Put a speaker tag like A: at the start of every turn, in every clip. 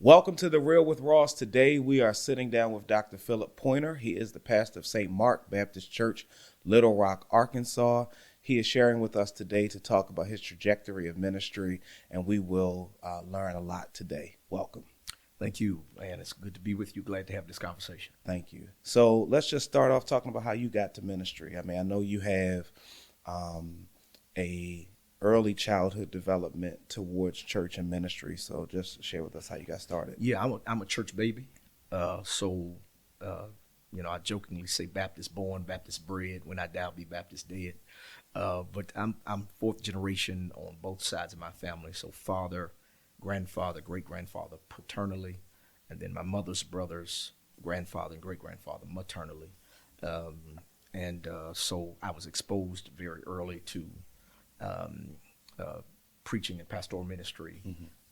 A: Welcome to The Real with Ross. Today we are sitting down with Dr. Phillip Pointer. He is the pastor of St. Mark Baptist Church, Little Rock, Arkansas. He is sharing with us today to talk about his trajectory of ministry, and we will learn a lot today. Welcome.
B: Thank you, and it's good to be with you. Glad to have this conversation.
A: Thank you. So let's just start off talking about how you got to ministry. I mean, I know you have a early childhood development towards church and ministry. So just share with us how you got started.
B: Yeah, I'm a church baby. I jokingly say Baptist born, Baptist bred. When I die, I'll be Baptist dead. But I'm fourth generation on both sides of my family. So father, grandfather, great-grandfather paternally, and then my mother's brothers, grandfather and great-grandfather maternally. So I was exposed very early to preaching and pastoral ministry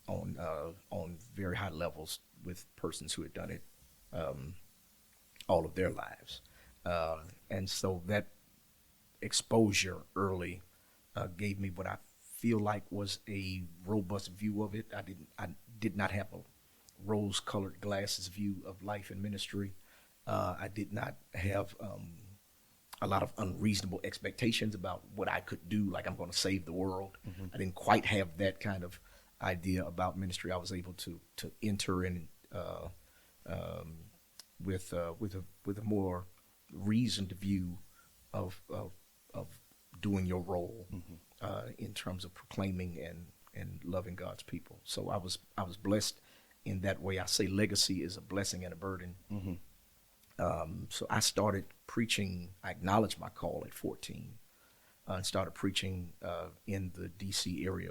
B: on very high levels with persons who had done it all of their lives. And so that exposure early gave me what I feel like was a robust view of it. I did not have a rose-colored glasses view of life and ministry. I did not have a lot of unreasonable expectations about what I could do, like I'm going to save the world. I didn't quite have that kind of idea about ministry. I was able to enter in with a more reasoned view of doing your role in terms of proclaiming and loving God's people. So I was blessed in that way. I say legacy is a blessing and a burden. So I started preaching. I acknowledged my call at 14 and started preaching in the D.C. area.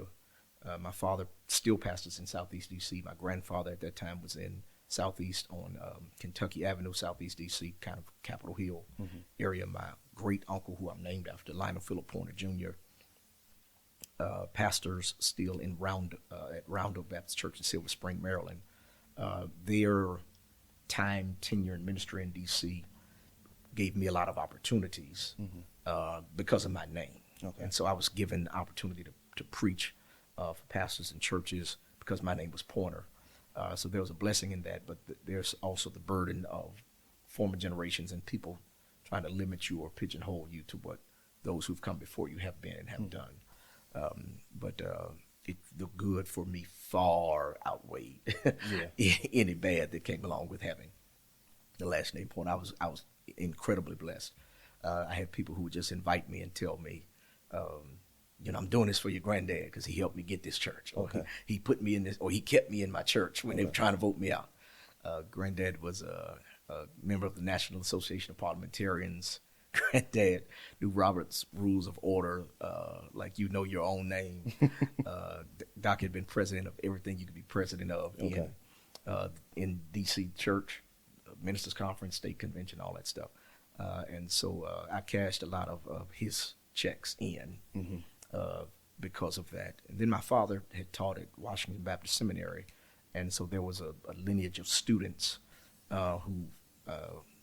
B: My father still pastors in Southeast D.C. My grandfather at that time was in Southeast on Kentucky Avenue, Southeast D.C., kind of Capitol Hill area. My great uncle, who I'm named after, Lionel Phillip Pointer Jr., pastors still in at Roundup Baptist Church in Silver Spring, Maryland. Their time, tenure in ministry in D.C. gave me a lot of opportunities because of my name. Okay. And so I was given the opportunity to preach for pastors and churches because my name was Pointer. So there was a blessing in that, but there's also the burden of former generations and people trying to limit you or pigeonhole you to what those who've come before you have been and have done. The good for me far outweighed any bad that came along with having the last name Pointer. I was incredibly blessed. I had people who would just invite me and tell me, I'm doing this for your granddad because he helped me get this church. Or he put me in this, or he kept me in my church when they were trying to vote me out. Granddad was a member of the National Association of Parliamentarians. Granddad knew Robert's Rules of Order, like you know your own name. Doc had been president of everything you could be president of in D.C. Church, Ministers Conference, State Convention, all that stuff. And so I cashed a lot of his checks in because of that. And then my father had taught at Washington Baptist Seminary, and so there was a lineage of students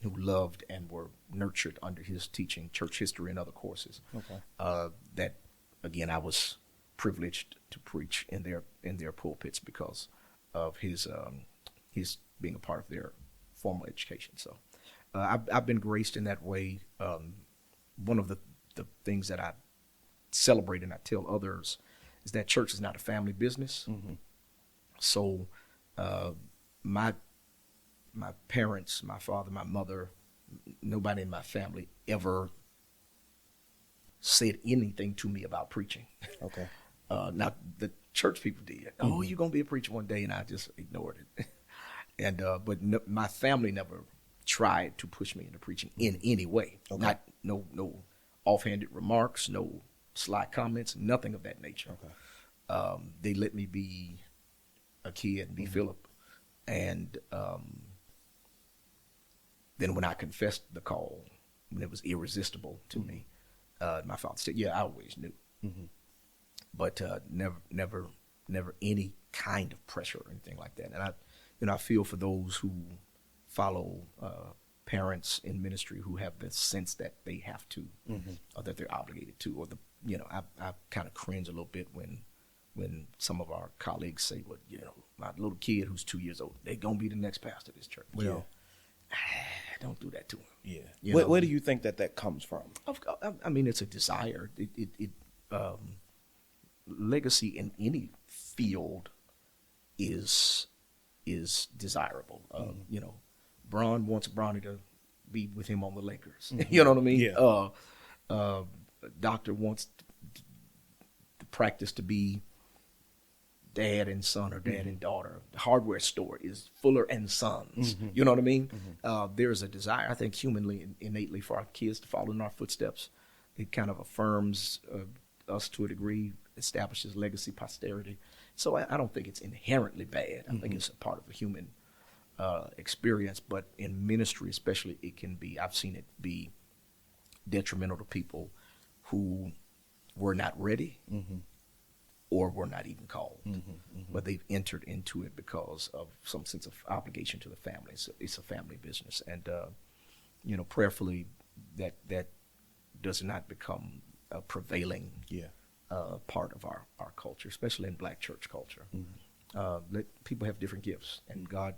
B: who loved and were nurtured under his teaching, church history and other courses. That again, I was privileged to preach in their pulpits because of his being a part of their formal education. So I've been graced in that way. One of the things that I celebrate and I tell others is that church is not a family business. So my parents, my father, my mother, nobody in my family ever said anything to me about preaching. Now the church people did. Oh, you're gonna be a preacher one day, and I just ignored it. But my family never tried to push me into preaching in any way. Not no offhanded remarks, no sly comments, nothing of that nature. They let me be a kid and be Phillip, and then when I confessed the call, when it was irresistible to me, my father said, "Yeah, I always knew," but never any kind of pressure or anything like that. And I feel for those who follow parents in ministry who have the sense that they have to, or that they're obligated to, or I kind of cringe a little bit when when some of our colleagues say, well, my little kid who's 2 years old, they're going to be the next pastor of this church. Well, don't do that to him.
A: Yeah. Where do you think that comes from?
B: I mean, it's a desire. Legacy in any field is desirable. Bron wants Bronny to be with him on the Lakers. You know what I mean?
A: Yeah.
B: Doctor wants the practice to be dad and son or dad and daughter. The hardware store is Fuller and Sons. You know what I mean? There's a desire, I think, humanly, innately, for our kids to follow in our footsteps. It kind of affirms us to a degree, establishes legacy, posterity. So I don't think it's inherently bad. I think it's a part of the human experience. But in ministry especially, it can be, I've seen it be detrimental to people who were not ready or were not even called. But they've entered into it because of some sense of obligation to the family. So it's a family business. And, prayerfully, that does not become a prevailing part of our culture, especially in Black church culture. People have different gifts, and God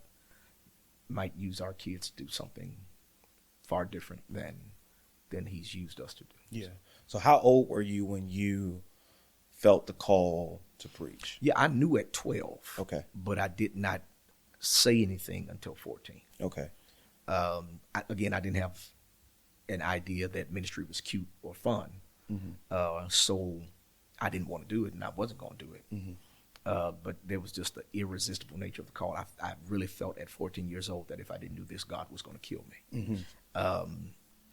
B: might use our kids to do something far different than He's used us to do.
A: Yeah. So how old were you when you felt the call to preach?
B: Yeah, I knew at 12.
A: Okay.
B: But I did not say anything until 14.
A: Okay.
B: I didn't have an idea that ministry was cute or fun. So I didn't want to do it, and I wasn't going to do it. But there was just the irresistible nature of the call. I really felt at 14 years old that if I didn't do this, God was going to kill me.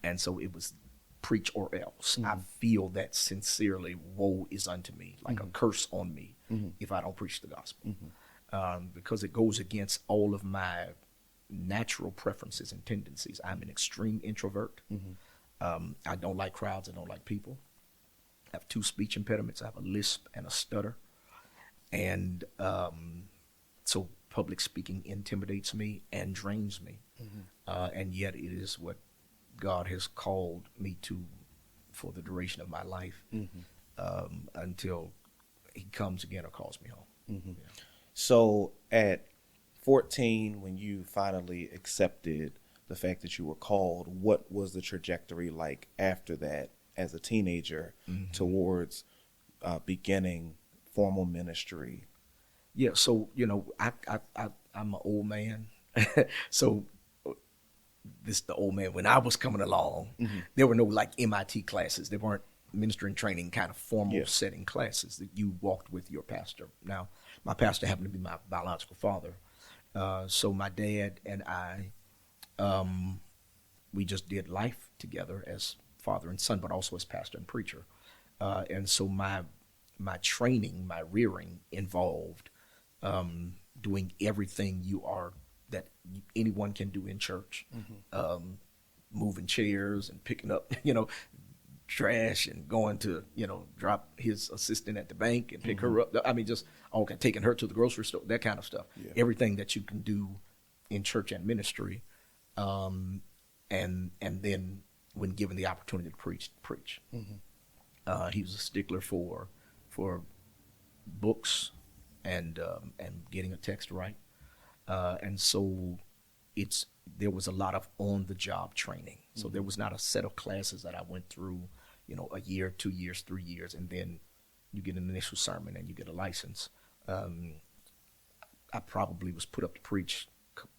B: And so it was preach or else. I feel that sincerely, woe is unto me, like a curse on me if I don't preach the gospel. Because it goes against all of my natural preferences and tendencies. I'm an extreme introvert. I don't like crowds. I don't like people. I have 2 speech impediments. I have a lisp and a stutter. And so public speaking intimidates me and drains me. And yet it is what God has called me to for the duration of my life until He comes again or calls me home. Yeah.
A: So at 14, when you finally accepted the fact that you were called, what was the trajectory like after that as a teenager towards beginning formal ministry?
B: Yeah, so I'm an old man. So this the old man. When I was coming along, there were no like MIT classes. There weren't ministry and training kind of formal setting classes that you walked with your pastor. Now, my pastor happened to be my biological father. So my dad and I, we just did life together as father and son, but also as pastor and preacher. And so my training, my rearing involved doing everything that anyone can do in church, moving chairs and picking up, trash and going to, drop his assistant at the bank and pick her up. I mean, just taking her to the grocery store, that kind of stuff. Yeah. Everything that you can do in church and ministry. And then when given the opportunity to preach. He was a stickler for books and getting a text right. And so there was a lot of on-the-job training. So there was not a set of classes that I went through, a year, 2 years, 3 years, and then you get an initial sermon and you get a license. I probably was put up to preach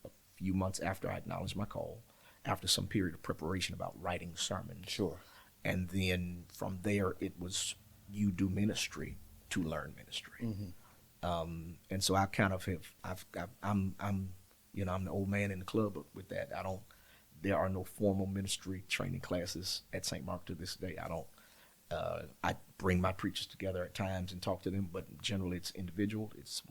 B: a few months after I acknowledged my call, after some period of preparation about writing sermons. Sure. And then from there, it was you do ministry to learn ministry. And so I kind of I'm the old man in the club with that. There are no formal ministry training classes at St. Mark to this day. I bring my preachers together at times and talk to them, but generally it's individual. It's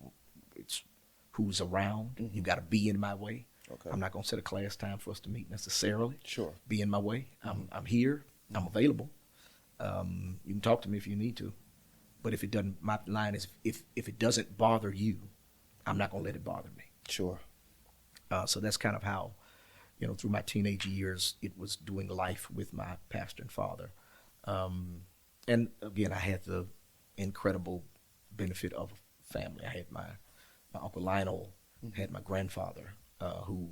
B: who's around. You got to be in my way. Okay. I'm not going to set a class time for us to meet necessarily. Sure. Be in my way. I'm here. I'm available. You can talk to me if you need to. But if it doesn't, my line is if it doesn't bother you, I'm not going to let it bother me. Sure. So that's kind of how, through my teenage years, it was doing life with my pastor and father. And again, I had the incredible benefit of family. I had my Uncle Lionel, had my grandfather, who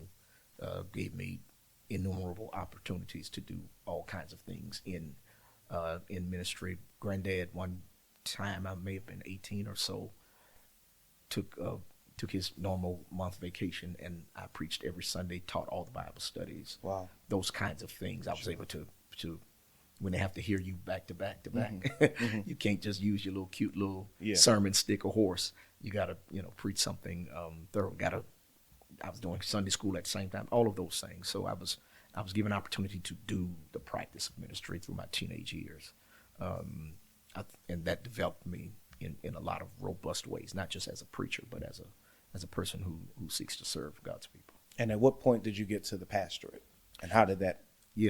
B: gave me innumerable opportunities to do all kinds of things in ministry. Granddad, one time I may have been 18 or so, took his normal month vacation, and I preached every Sunday, taught all the Bible studies.
A: Wow.
B: Those kinds of things. I was able to when they have to hear you back to back to back. You can't just use your little cute little sermon stick or horse. You got to, preach something thorough. I was doing Sunday school at the same time, all of those things. So I was given an opportunity to do the practice of ministry through my teenage years. And that developed me in a lot of robust ways, not just as a preacher, but as a person who seeks to serve God's people. And
A: at what point did you get to the pastorate? And how did that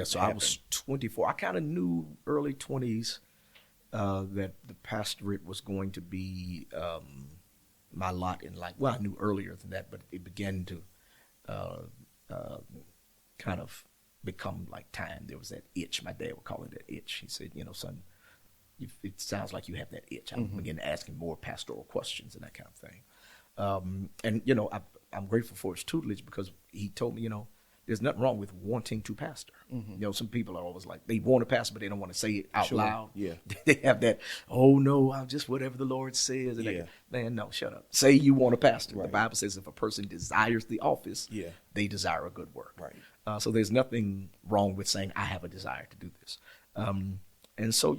B: so
A: happen?
B: I was 24. I kind of knew early 20s that the pastorate was going to be my lot in life. Well, I knew earlier than that, but it began to kind of become like time. There was that itch. My dad would call it that itch. He said, son, it sounds like you have that itch. I began asking more pastoral questions and that kind of thing. And I'm grateful for his tutelage, because he told me, there's nothing wrong with wanting to pastor. Some people are always like, they want to pastor, but they don't want to say it out loud.
A: Yeah.
B: They have that, oh no, I'm just whatever the Lord says. And man, no, shut up. Say you want to pastor. Right. The Bible says if a person desires the office, they desire a good work.
A: Right.
B: So there's nothing wrong with saying, I have a desire to do this. And so,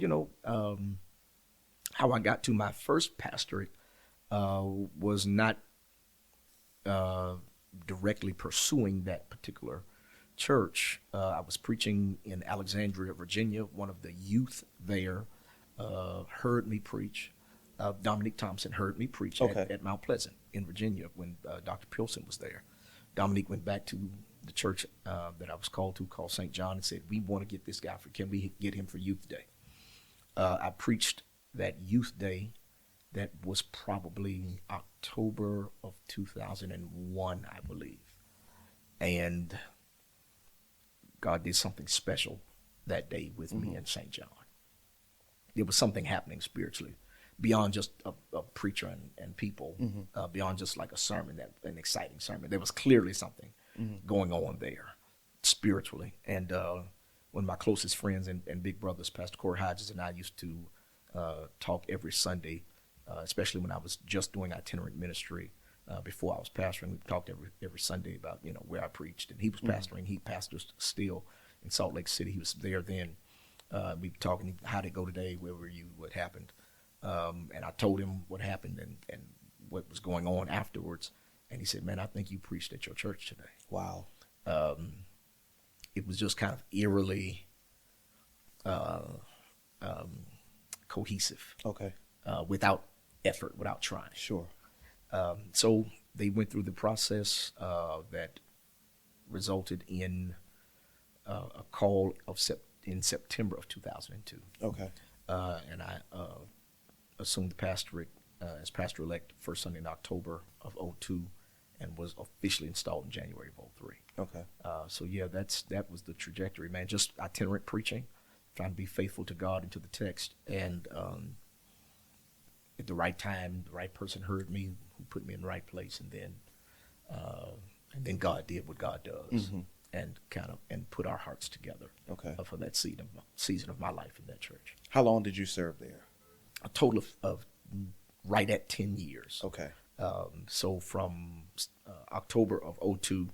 B: how I got to my first pastorate was not directly pursuing that particular church. I was preaching in Alexandria, Virginia. One of the youth there heard me preach. Dominic Thompson heard me preach at Mount Pleasant in Virginia when Dr. Pilson was there. Dominic went back to the church that I was called to, called St. John, and said, we want to get this guy can we get him for Youth Day? I preached that Youth Day. That was probably October of 2001, I believe. And God did something special that day with me in St. John. There was something happening spiritually beyond just a preacher and people, beyond just like a sermon, an exciting sermon. There was clearly something going on there spiritually. And one of my closest friends and big brothers, Pastor Corey Hodges, and I used to talk every Sunday, especially when I was just doing itinerant ministry before I was pastoring. We talked every Sunday about where I preached, and he was pastoring. He pastors still in Salt Lake City. He was there then. We were talking, how'd it go today? Where were you? What happened? And I told him what happened and what was going on afterwards. And he said, "Man, I think you preached at your church today."
A: Wow.
B: It was just kind of eerily cohesive.
A: Okay.
B: Without effort, without trying.
A: Sure.
B: So they went through the process that resulted in a call in September of 2002.
A: Okay.
B: And I assumed the pastorate as pastor-elect first Sunday in October of 2002 and was officially installed in January of 2003.
A: Okay.
B: So yeah, that was the trajectory, man. Just itinerant preaching, trying to be faithful to God and to the text, and at the right time, the right person heard me, who put me in the right place, and then God did what God does, and put our hearts together.
A: Okay.
B: For that season of my life in that church.
A: How long did you serve there?
B: A total of right at 10 years.
A: Okay.
B: So from October of 2002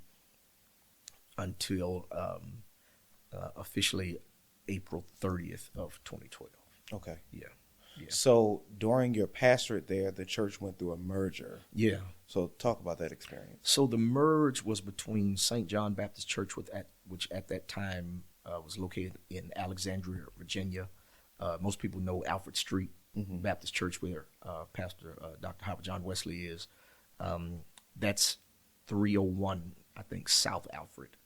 B: until officially April 30th of 2012.
A: Okay.
B: Yeah.
A: So during your pastorate there, the church went through a merger.
B: Yeah.
A: So talk about that experience.
B: So the merge was between St. John Baptist Church, which at that time was located in Alexandria, Virginia. Most people know Alfred Street Baptist Church, where Pastor Dr. Howard John Wesley is. That's 301, I think, South Alfred.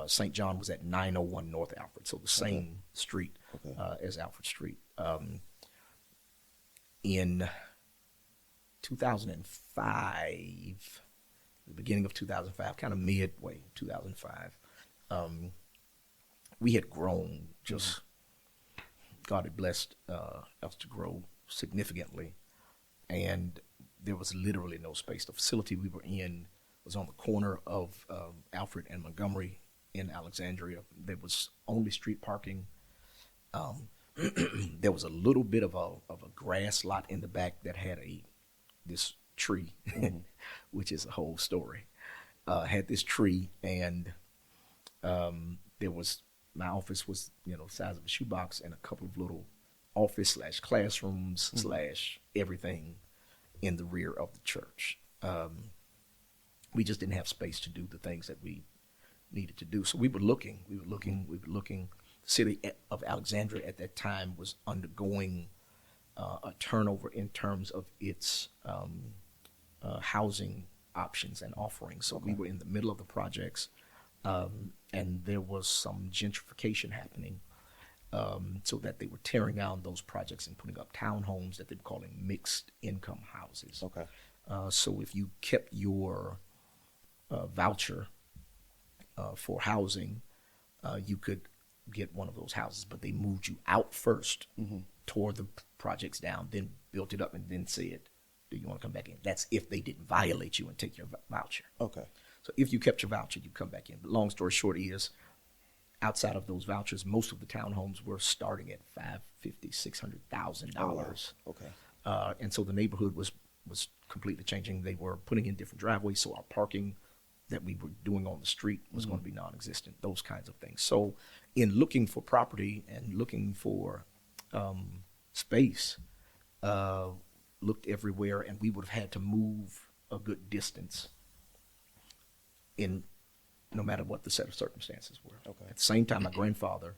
B: St. John was at 901 North Alfred, so the same street as Alfred Street. In 2005, the beginning of 2005, kind of midway 2005, we had grown. Just God had blessed us to grow significantly, and there was literally no space. The facility we were in was on the corner of Alfred and Montgomery in Alexandria. There was only street parking. There was a little bit of a grass lot in the back that had this tree, which is a whole story. Had this tree, and there was, my office was, the size of a shoebox, and a couple of little office / classrooms / everything in the rear of the church. We just didn't have space to do the things that we needed to do. So we were looking. The city of Alexandria at that time was undergoing a turnover in terms of its housing options and offerings. So we were in the middle of the projects, and there was some gentrification happening, so that they were tearing down those projects and putting up townhomes that they were calling mixed income houses.
A: Okay.
B: So if you kept your voucher for housing, you could get one of those houses, but they moved you out first, tore the projects down, then built it up, and then said, do you want to come back in? That's if they didn't violate you and take your voucher.
A: Okay.
B: So if you kept your voucher, you come back in. But long story short is, outside of those vouchers, most of the townhomes were starting at $550,000, $600,000.
A: Oh, wow. Okay.
B: And so the neighborhood was completely changing. They were putting in different driveways, so our parking that we were doing on the street was going to be non-existent, those kinds of things. So in looking for property and looking for space, looked everywhere, and we would have had to move a good distance in no matter what the set of circumstances were.
A: Okay.
B: At the same time, my grandfather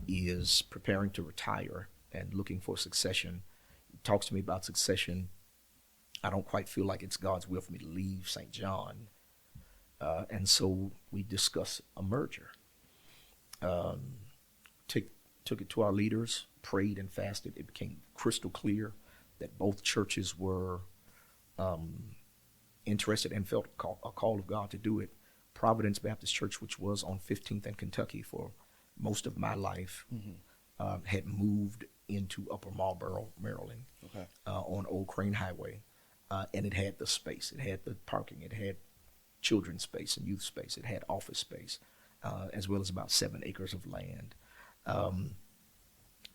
B: is preparing to retire and looking for succession. He talks to me about succession. I don't quite feel like it's God's will for me to leave St. John. And so we discussed a merger. Took it to our leaders, prayed and fasted. It became crystal clear that both churches were interested and felt a call of God to do it. Providence Baptist Church, which was on 15th and Kentucky for most of my life, had moved into Upper Marlboro, Maryland, on Old Crane Highway. And it had the space. It had the parking. It had children's space and youth space. It had office space, as well as about 7 acres of land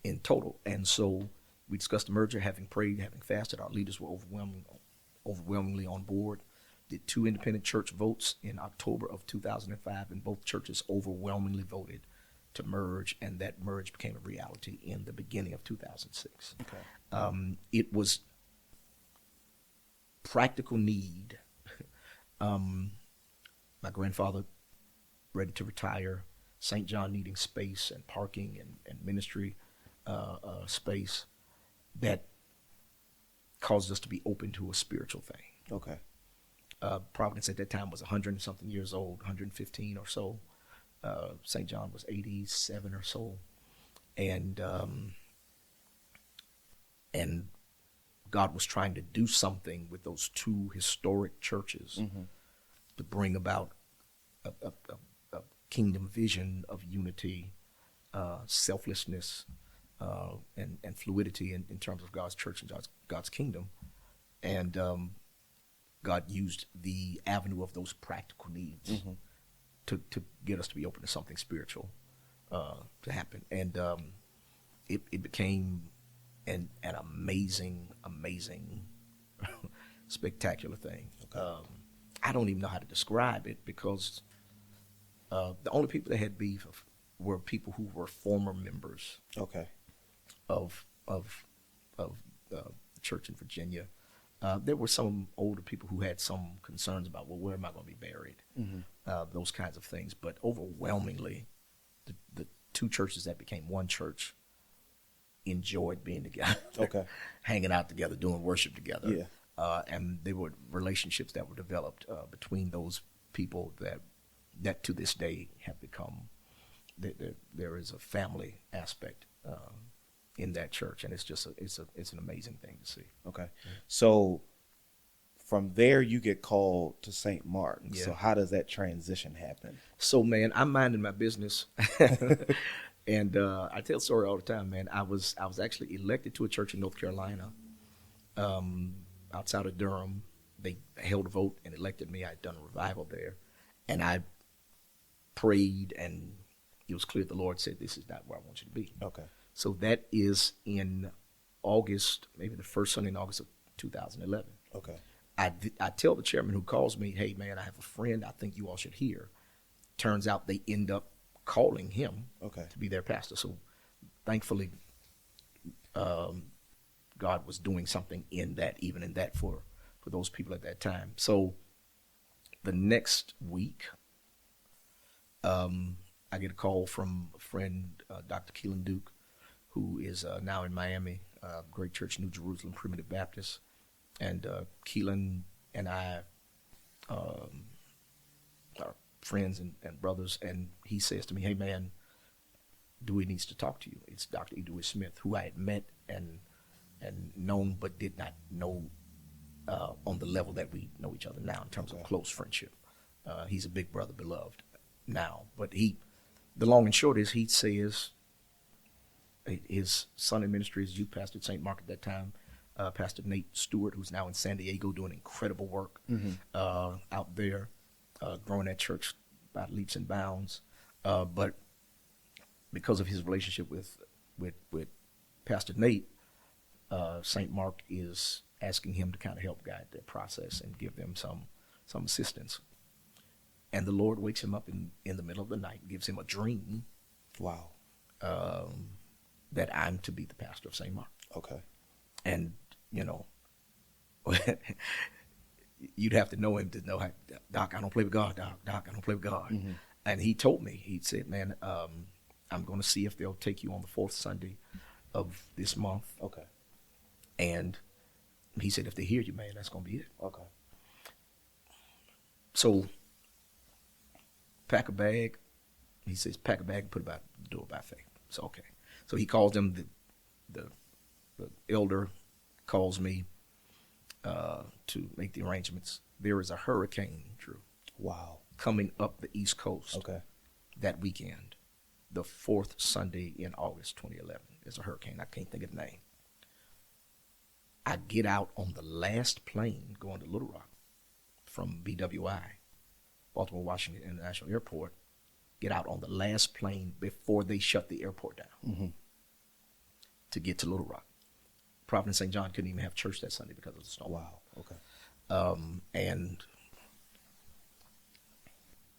B: in total. And so we discussed the merger, having prayed, having fasted. Our leaders were overwhelmingly on board. Did 2 independent church votes in October of 2005, and both churches overwhelmingly voted to merge, and that merge became a reality in the beginning of 2006. Okay. It was practical need. My grandfather ready to retire, St. John needing space and parking and ministry space, that caused us to be open to a spiritual thing.
A: Okay.
B: Providence at that time was 100 and something years old, 115 or so. St. John was 87 or so. And God was trying to do something with those 2 historic churches to bring about a kingdom vision of unity, selflessness, and fluidity in terms of God's church and God's kingdom. And God used the avenue of those practical needs to get us to be open to something spiritual to happen. And it became an amazing, spectacular thing. Okay. I don't even know how to describe it, because the only people that had beef were people who were former members of the church in Virginia. There were some older people who had some concerns about, well, where am I going to be buried? Those kinds of things. But overwhelmingly, the 2 churches that became one church enjoyed being together, hanging out together, doing worship together. Yeah. And there were relationships that were developed between those people that to this day have become, there is a family aspect in that church, and it's just it's an amazing thing to see. Okay.
A: So from there you get called to St. Mark. Yeah. So how does that transition happen?
B: So, man, I'm minding my business. And I tell the story all the time, man. I was actually elected to a church in North Carolina outside of Durham. They held a vote and elected me. I'd done a revival there, and I prayed, and it was clear the Lord said, "This is not where I want you to be."
A: Okay.
B: So that is in August, maybe the first Sunday in August of 2011.
A: Okay.
B: I tell the chairman who calls me, "Hey man, I have a friend I think you all should hear." Turns out they end up calling him to be their pastor. So thankfully, God was doing something in that, even in that for those people at that time. So the next week, I get a call from a friend, Dr. Keelan Duke, who is now in Miami, Great Church, New Jerusalem, Primitive Baptist. And Keelan and I are friends and brothers. And he says to me, "Hey, man, Dewey needs to talk to you." It's Dr. E. Dewey Smith, who I had met and known but did not know on the level that we know each other now in terms of close friendship. He's a big brother, beloved now. But the long and short is, he says his son in ministry is youth pastor at St. Mark at that time, Pastor Nate Stewart, who's now in San Diego doing incredible work out there, growing that church by leaps and bounds. But because of his relationship with Pastor Nate, St. Mark is asking him to kind of help guide their process and give them some assistance. And the Lord wakes him up in the middle of the night and gives him a dream.
A: Wow.
B: That I'm to be the pastor of St. Mark.
A: Okay.
B: And, you'd have to know him to know, how, "Doc, I don't play with God, Doc, I don't play with God." Mm-hmm. And he told me, he said, "Man, I'm going to see if they'll take you on the fourth Sunday of this month."
A: Okay.
B: And he said, "If they hear you, man, that's going to be it."
A: Okay.
B: So pack a bag. He says, "Pack a bag and put it by the door by faith." So, okay. So he calls them, the elder calls me to make the arrangements. There is a hurricane, Drew.
A: Wow.
B: Coming up the East Coast.
A: Okay.
B: That weekend, the fourth Sunday in August 2011. There's a hurricane. I can't think of the name. I get out on the last plane going to Little Rock from BWI, Baltimore Washington International Airport. Get out on the last plane before they shut the airport down to get to Little Rock. Providence St John couldn't even have church that Sunday because of the storm.
A: Wow. Okay.
B: And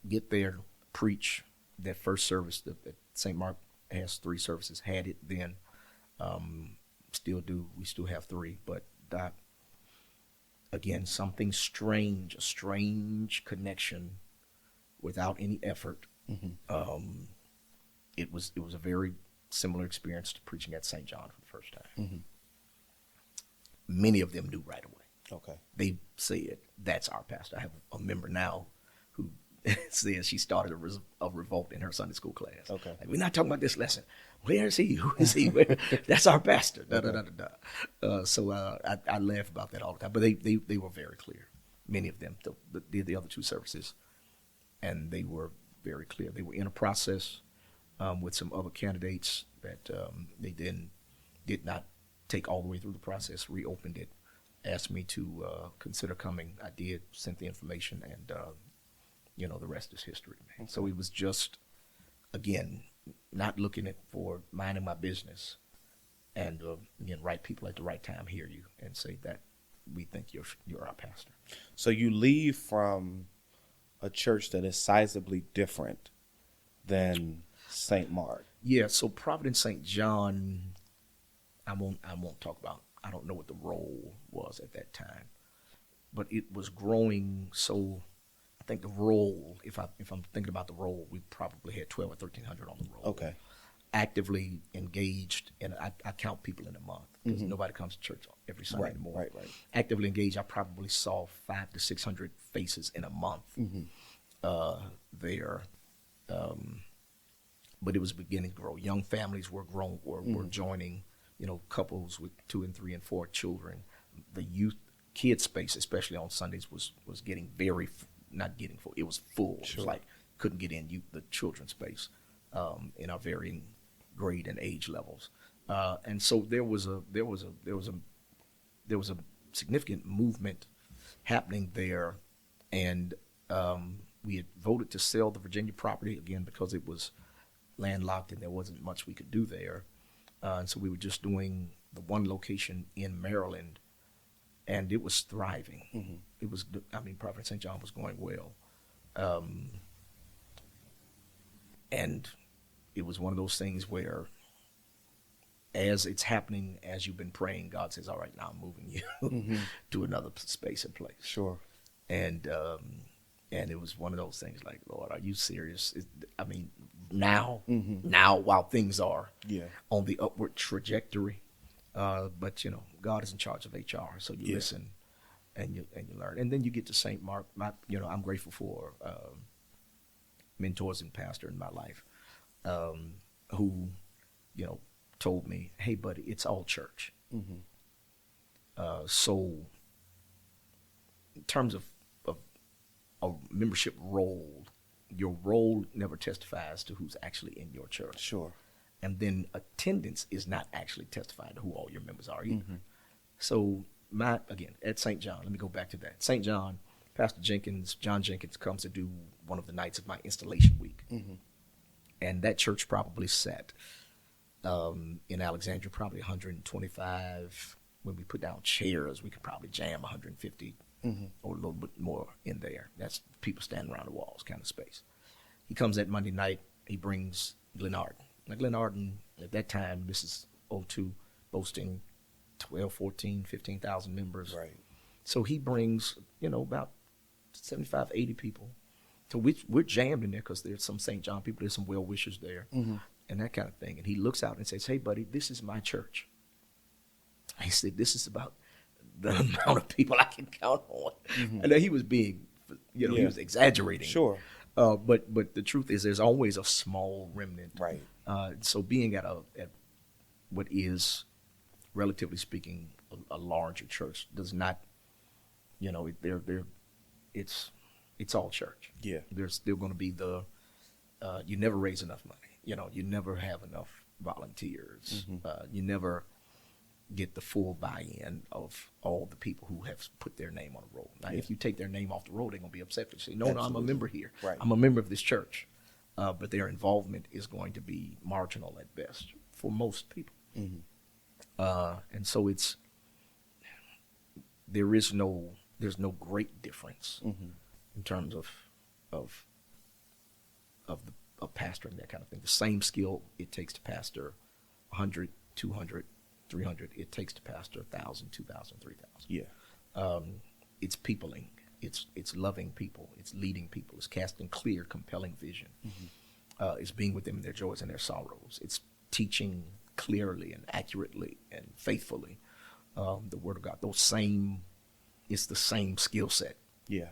B: get there, preach that first service. That St. Mark has 3 services. Had it then, still do. We still have 3. But again, something strange, a strange connection, without any effort. It was a very similar experience to preaching at St. John for the first time. Many of them knew right away.
A: Okay.
B: They said, "That's our pastor." I have a member now who says she started a revolt in her Sunday school class.
A: Okay.
B: Like, "We're not talking about this lesson. Where is he? Who is he? That's our pastor." So I laugh about that all the time. But they were very clear. Many of them did the other 2 services, and they were very clear. They were in a process with some other candidates that they then did not take all the way through the process, reopened it, asked me to consider coming. I did, sent the information, and the rest is history, man. Okay. So it was just, again, not looking for minding my business, and again, right people at the right time hear you and say that we think you're our pastor.
A: So you leave from a church that is sizably different than St. Mark.
B: Yeah, so Providence St John, I won't talk about. I don't know what the role was at that time, but it was growing. So I think the role, if I'm thinking about the role, we probably had 1,200 or 1,300 on the roll.
A: Okay.
B: Actively engaged, and I count people in a month because nobody comes to church every Sunday anymore.
A: Right.
B: Actively engaged, I probably saw 500 to 600 faces in a month there. But it was beginning to grow. Young families were joining. Couples with 2 and 3 and 4 children. The youth kid space, especially on Sundays, was getting not getting full. It was full. Sure. It was like couldn't get in the children's space in our varying grade and age levels. And so there was a there was a significant movement happening there, and we had voted to sell the Virginia property again because it was landlocked and there wasn't much we could do there. And so we were just doing the one location in Maryland, and it was thriving. Mm-hmm. It was, Providence St John was going well. And it was one of those things where, as it's happening, as you've been praying, God says, all right, now I'm moving you mm-hmm. to another space and place.
A: Sure.
B: And it was one of those things like, Lord, are you serious? Now while things are on the upward trajectory, but God is in charge of HR, so you listen and you learn, and then you get to St. Mark. I'm grateful for mentors and pastor in my life who told me, hey buddy, it's all church. Mm-hmm. So in terms of a membership role, your role never testifies to who's actually in your church.
A: Sure.
B: And then attendance is not actually testifying to who all your members are either. Mm-hmm. So at St. John, let me go back to that. St. John, Pastor John Jenkins comes to do one of the nights of my installation week. Mm-hmm. And that church probably sat in Alexandria, probably 125. When we put down chairs, we could probably jam 150 mm-hmm. or a little bit more in there. That's people standing around the walls kind of space. He comes that Monday night. He brings Glenn Arden. Now, Glenn Arden, at that time, this is 02, boasting 12, 14, 15,000 members.
A: Right.
B: So he brings, about 75, 80 people. So we're jammed in there because there's some St. John people, there's some well-wishers there, mm-hmm. and that kind of thing. And he looks out and says, hey, buddy, this is my church. He said, this is about the amount of people I can count on. Mm-hmm. And then he was being, he was exaggerating.
A: Sure.
B: But the truth is there's always a small remnant.
A: Right.
B: So being at what is, relatively speaking, a larger church does not, it's all church.
A: Yeah.
B: There's still going to be you never raise enough money. You never have enough volunteers. Mm-hmm. You never get the full buy-in of all the people who have put their name on the roll. Now, if you take their name off the roll, they're going to be upset. They say, no, I'm a member here. Right. I'm a member of this church. But their involvement is going to be marginal at best for most people. Mm-hmm. And so there's no great difference mm-hmm. in terms of pastoring, that kind of thing. The same skill it takes to pastor 100, 200, 300, it takes to pastor 1,000, 2,000, 3,000.
A: Yeah.
B: It's peopling. It's loving people. It's leading people. It's casting clear, compelling vision. Mm-hmm. It's being with them in their joys and their sorrows. It's teaching clearly and accurately and faithfully the Word of God. It's the same skill set.
A: Yeah.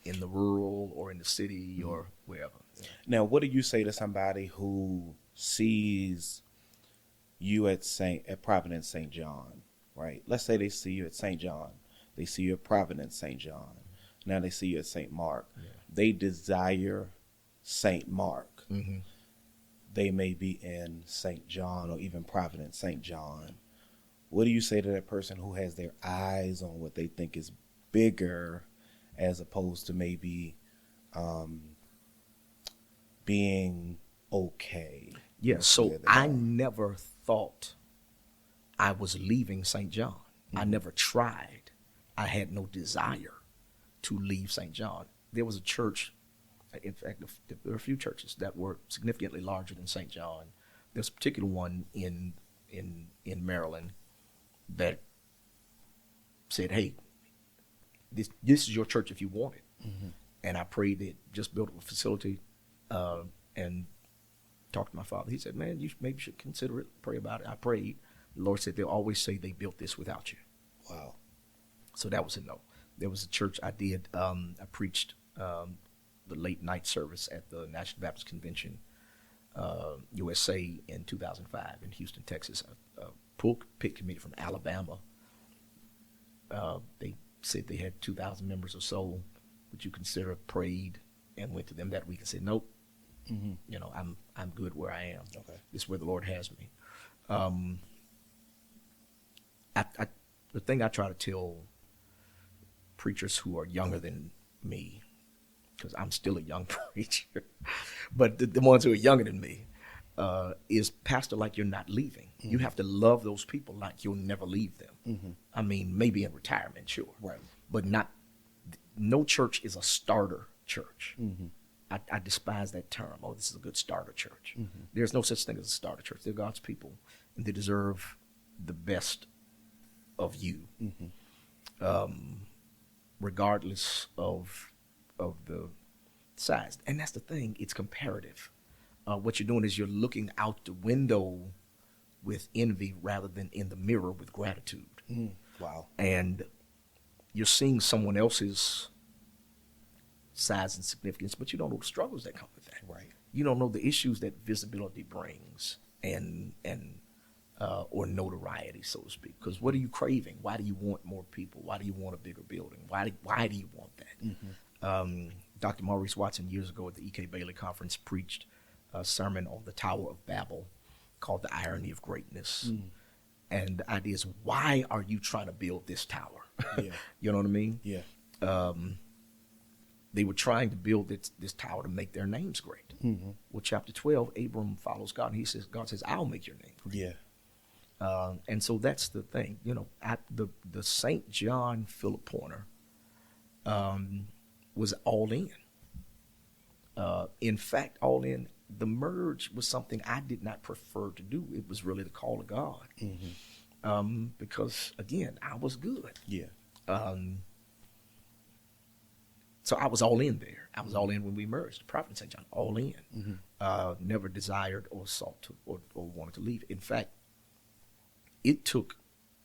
B: In the rural or in the city mm-hmm. or wherever. Yeah.
A: Now, what do you say to somebody who sees you at Providence St John, right? Let's say they see you at St John. They see you at Providence St John. Now they see you at St Mark. Yeah. They desire St Mark. Mm-hmm. They may be in St John or even Providence St John. What do you say to that person who has their eyes on what they think is bigger as opposed to maybe being okay?
B: Yeah, so I never thought I was leaving St. John. Mm-hmm. I never tried. I had no desire to leave St. John. There was a church, in fact, there were a few churches that were significantly larger than St. John. There's a particular one in Maryland that said, hey, this is your church if you want it. Mm-hmm. And I prayed. They just built a facility and talked to my father. He said, man, you maybe should consider it, pray about it. I prayed. The Lord said, they'll always say they built this without you.
A: Wow.
B: So that was a no. There was a church I did. I preached the late night service at the National Baptist Convention, USA, in 2005 in Houston, Texas. A pulpit committee from Alabama. They said they had 2,000 members or so. Would you consider? Prayed and went to them that week and said, nope. Mm-hmm. I'm good where I am. Okay. This is where the Lord has me. the thing I try to tell preachers who are younger than me, because I'm still a young preacher, but the ones who are younger than me, is pastor like you're not leaving. Mm-hmm. You have to love those people like you'll never leave them. Mm-hmm. I mean, maybe in retirement, sure,
A: right,
B: but not. No church is a starter church. Mm-hmm. I despise that term. Oh, this is a good starter church. Mm-hmm. There's no such thing as a starter church. They're God's people, and they deserve the best of you, regardless of the size. And that's the thing. It's comparative. What you're doing is you're looking out the window with envy rather than in the mirror with gratitude.
A: Wow.
B: And you're seeing someone else's size and significance, but you don't know the struggles that come with that.
A: Right.
B: You don't know the issues that visibility brings and or notoriety, so to speak. Because what are you craving? Why do you want more people? Why do you want a bigger building? Why do you want that? Dr. Maurice Watson years ago at the E.K. Bailey Conference preached a sermon on the Tower of Babel called The Irony of Greatness. And the idea is, why are you trying to build this tower?
A: Yeah.
B: You know what I mean?
A: Yeah.
B: They were trying to build this tower to make their names great. Mm-hmm. Well, chapter 12, Abram follows God, and God says, I'll make your name great.
A: Yeah.
B: And so that's the thing. You know, at the St. John Phillip Pointer was all in. In fact, all in. The merge was something I did not prefer to do. It was really the call of God. Mm-hmm. Because, again, I was good.
A: Yeah.
B: So I was all in there. I was all in when we merged. Providence St John, all in. Mm-hmm. Never desired or sought to or wanted to leave. In fact, it took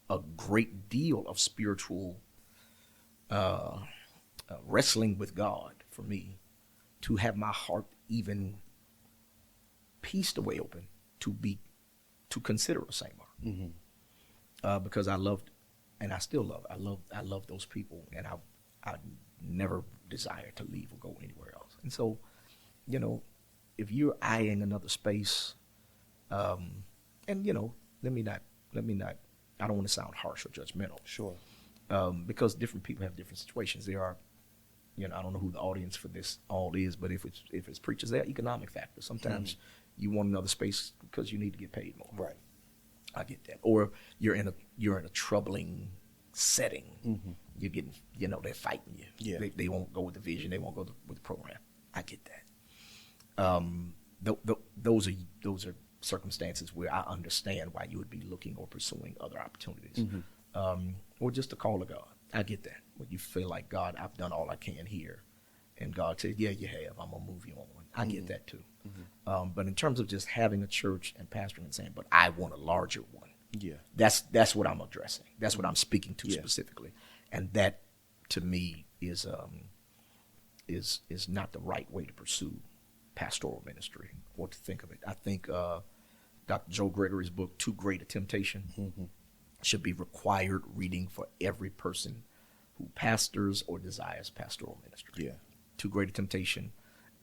B: a great deal of spiritual wrestling with God for me to have my heart even pieced away open to consider a St. Mark. Mm-hmm. Because I loved, and I still love, I love those people, and I never desired to leave or go anywhere else. And so, you know, if you're eyeing another space, and you know, let me not, I don't want to sound harsh or judgmental.
A: Sure.
B: Because different people have different situations. There are, you know, I don't know who the audience for this all is, but if it's preachers, there are economic factors. Sometimes you want another space because you need to get paid more.
A: Right.
B: I get that. Or you're in a troubling setting. Mm-hmm. You're getting, you know, they're fighting you.
A: Yeah.
B: They won't go with the vision. They won't go with the program. I get that. Those are circumstances where I understand why you would be looking or pursuing other opportunities. Mm-hmm. Or just the call of God. I get that. When you feel like, God, I've done all I can here. And God says, yeah, you have. I'm going to move you on. I get that too. Mm-hmm. But in terms of just having a church and pastoring and saying, but I want a larger one.
A: Yeah.
B: That's what I'm addressing. That's what I'm speaking to specifically. And that, to me, is not the right way to pursue pastoral ministry or to think of it. I think Dr. Joe Gregory's book, Too Great a Temptation, should be required reading for every person who pastors or desires pastoral ministry.
A: Yeah.
B: Too Great a Temptation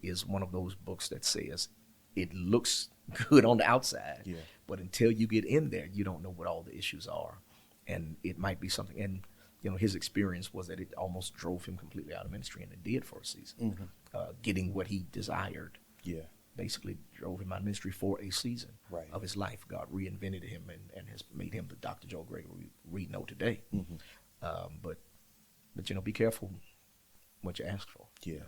B: is one of those books that says it looks good on the outside, but until you get in there, you don't know what all the issues are. And it might be something, and you know, his experience was that it almost drove him completely out of ministry, and it did for a season. Getting what he desired basically drove him out of ministry for a season of his life. God reinvented him and has made him the Dr. Joe Gregory we know today. But you know, be careful what you ask for.
A: Yeah.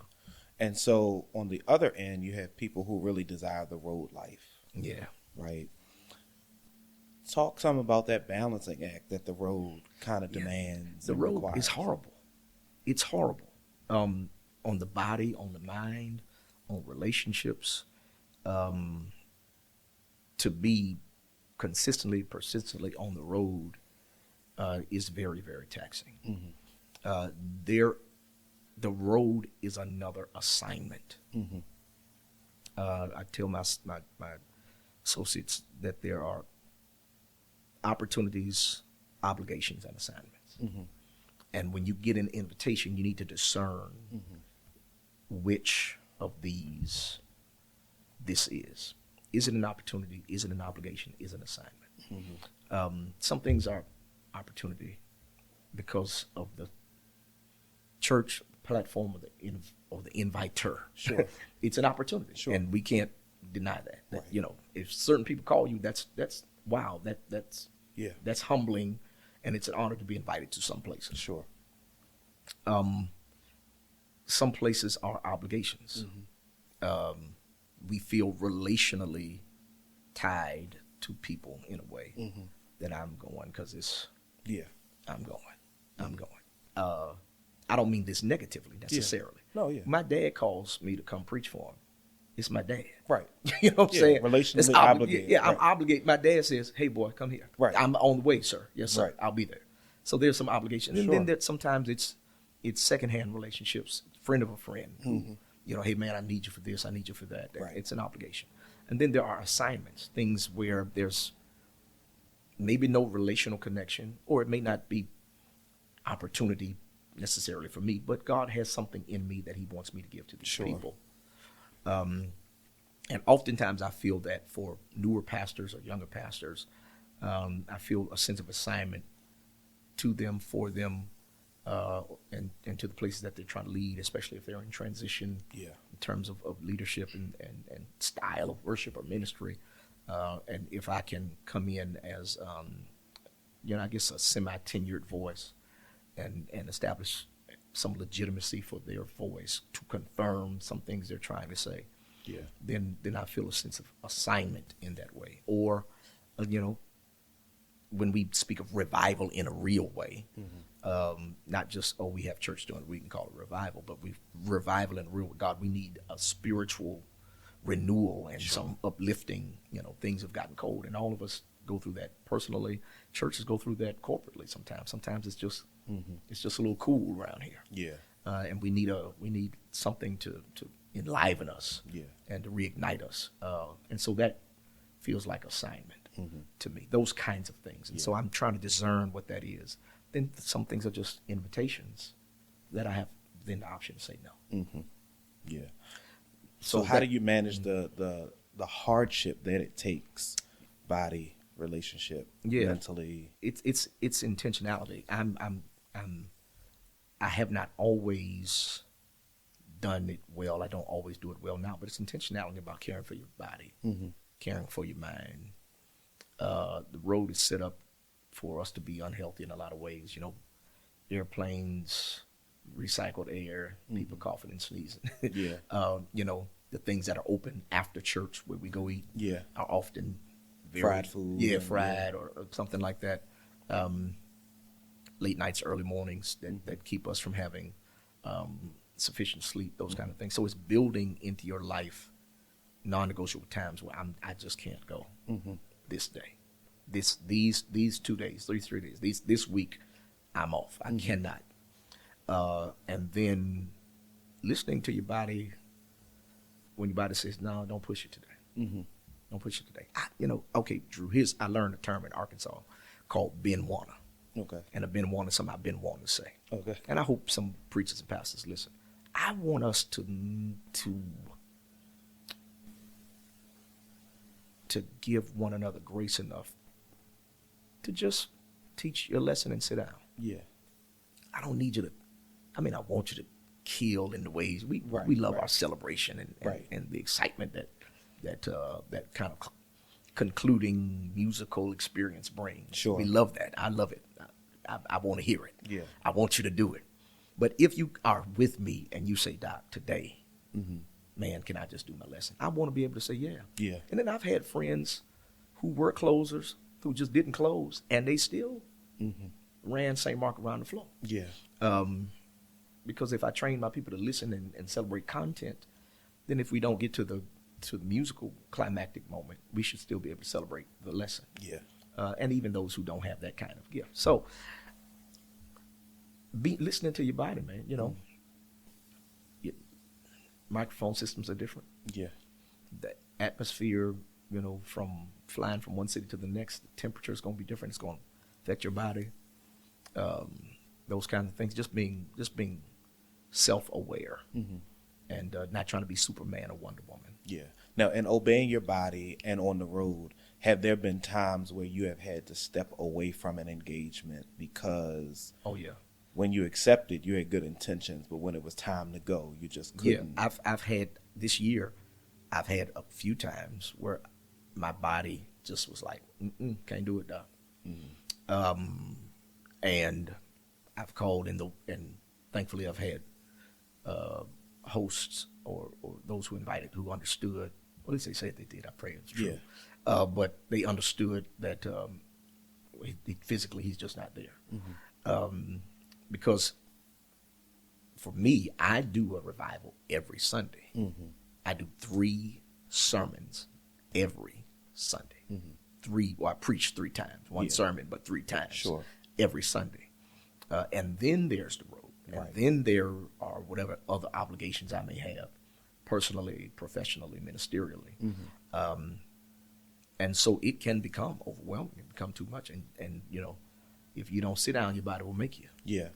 A: And so on the other end, you have people who really desire the road life.
B: Yeah.
A: Right. Talk some about that balancing act that the road kind of demands.
B: The road
A: requires.
B: is horrible. It's horrible. On the body, on the mind, on relationships. To be consistently, persistently on the road is very, very taxing. The road is another assignment. I tell my associates that there are opportunities, obligations, and assignments. And when you get an invitation, you need to discern which of these this is. Is it an opportunity? Is it an obligation? Is it an assignment? Some things are opportunity. because of the church platform or the inviter.
A: Sure.
B: It's an opportunity.
A: Sure.
B: And we can't deny that.
A: Right.
B: You know, if certain people call you, that's wow. That's humbling, and it's an honor to be invited to some places.
A: Sure.
B: Some places are obligations. We feel relationally tied to people in a way that I'm going because I'm going. I don't mean this negatively necessarily.
A: No, yeah.
B: My dad calls me to come preach for him. It's my dad.
A: Right.
B: You know what I'm saying?
A: Relationally obligated.
B: Yeah,
A: right.
B: I'm obligated. My dad says, "Hey, boy, come here."
A: Right.
B: I'm on the way, sir. Yes, sir.
A: Right.
B: I'll be there. So there's some obligation. And
A: Sure.
B: then that sometimes it's secondhand relationships, friend of a friend. Who, you know, hey, man, I need you for this. I need you for that.
A: Right.
B: It's an obligation. And then there are assignments, things where there's maybe no relational connection, or it may not be opportunity necessarily for me, but God has something in me that he wants me to give to these
A: Sure.
B: people. And oftentimes I feel that for newer pastors or younger pastors, I feel a sense of assignment to them, for them, and to the places that they're trying to lead, especially if they're in transition in terms of leadership and style of worship or ministry. And if I can come in as, I guess a semi-tenured voice and establish some legitimacy for their voice to confirm some things they're trying to say, then I feel a sense of assignment in that way. Or, when we speak of revival in a real way, not just, we have church doing it, we can call it revival, but revival in a real way. God, we need a spiritual renewal and some uplifting. Things have gotten cold, and all of us go through that personally. Churches go through that corporately sometimes. Sometimes it's just a little cool around here. And we need something to enliven us and to reignite us. And so that feels like assignment to me, those kinds of things. And so I'm trying to discern what that is. Then some things are just invitations that I have then the option to say no.
A: So how do you manage the hardship that it takes, body, relationship, mentally?
B: It's intentionality. I have not always done it well. I don't always do it well now, but it's intentionality about caring for your body, caring for your mind. The road is set up for us to be unhealthy in a lot of ways. Airplanes, recycled air, people coughing and sneezing. The things that are open after church where we go eat are often
A: fried food.
B: Fried or something like that. Late nights, early mornings that keep us from having sufficient sleep, those kind of things. So it's building into your life non-negotiable times where I just can't go this day. These 2 days, 3 days, this week, I'm off. I cannot. And then listening to your body when your body says, no, don't push it today. Don't push it today. Okay, Drew, I learned a term in Arkansas called Ben Wanna.
A: Okay.
B: And a Ben Wanna is something I've been wanting to say.
A: Okay.
B: And I hope some preachers and pastors listen. I want us to give one another grace enough to just teach your lesson and sit down. I don't need you to, I want you to kill in the ways we love our celebration and the excitement that kind of concluding musical experience brings.
A: Sure.
B: We love that. I love it. I want to hear it. I want you to do it. But if you are with me and you say, Doc, today, man, can I just do my lesson? I want to be able to say, yeah. And then I've had friends who were closers who just didn't close, and they still ran St. Mark around the floor. Because if I train my people to listen and celebrate content, then if we don't get to the musical climactic moment, we should still be able to celebrate the lesson. And even those who don't have that kind of gift. So be listening to your body, man. Microphone systems are different. The atmosphere, from flying from one city to the next, the temperature is going to be different. It's going to affect your body. Those kinds of things. Just being self-aware and not trying to be Superman or Wonder Woman.
A: Now, in obeying your body and on the road, have there been times where you have had to step away from an engagement because
B: Oh yeah.
A: when you accepted, you had good intentions, but when it was time to go, you just couldn't?
B: Yeah, I've had this year, I've had a few times where my body just was like, can't do it, doc. And I've called and thankfully I've had hosts or those who invited who understood. Well, at least they said they did. I pray it's true.
A: Yeah.
B: But they understood that physically he's just not there. Because for me, I do a revival every Sunday. I do 3 sermons every Sunday. I preach 3 times. One sermon, but 3 times.
A: Sure.
B: Every Sunday. And then there's the road. And then there are whatever other obligations I may have, personally, professionally, ministerially. And so it can become overwhelming, it can become too much. And you know, if you don't sit down, your body will make you.
A: Yeah.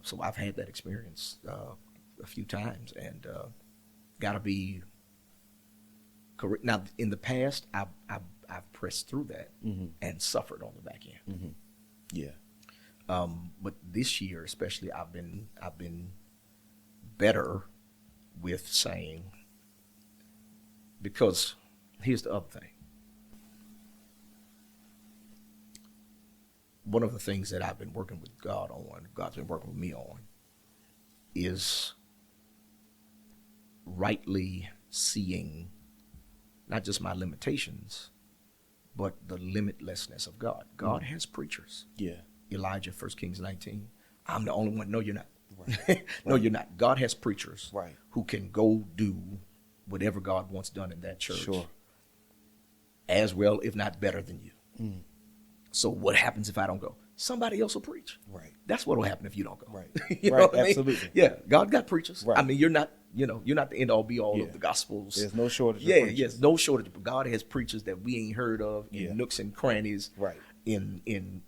B: So I've had that experience a few times, and got to be correct. Now, in the past, I've pressed through that and suffered on the back end.
A: Yeah.
B: But this year, especially, I've been better with saying, because here's the other thing. One of the things that I've been working with God on, God's been working with me on, is rightly seeing not just my limitations, but the limitlessness of God. God has preachers.
A: Yeah.
B: Elijah, 1 Kings 19. I'm the only one. No, you're not. Right. No, you're not. God has preachers who can go do whatever God wants done in that church.
A: Sure. As
B: well, if not better than you. So what happens if I don't go? Somebody else will preach.
A: Right.
B: That's what will happen if you don't go.
A: Right.
B: You know what
A: Absolutely.
B: I mean? Yeah. God got preachers.
A: Right.
B: I mean, you're not the end all be all of the gospels.
A: There's no shortage of preachers.
B: Yes, no shortage. But God has preachers that we ain't heard of in nooks and crannies.
A: Right.
B: In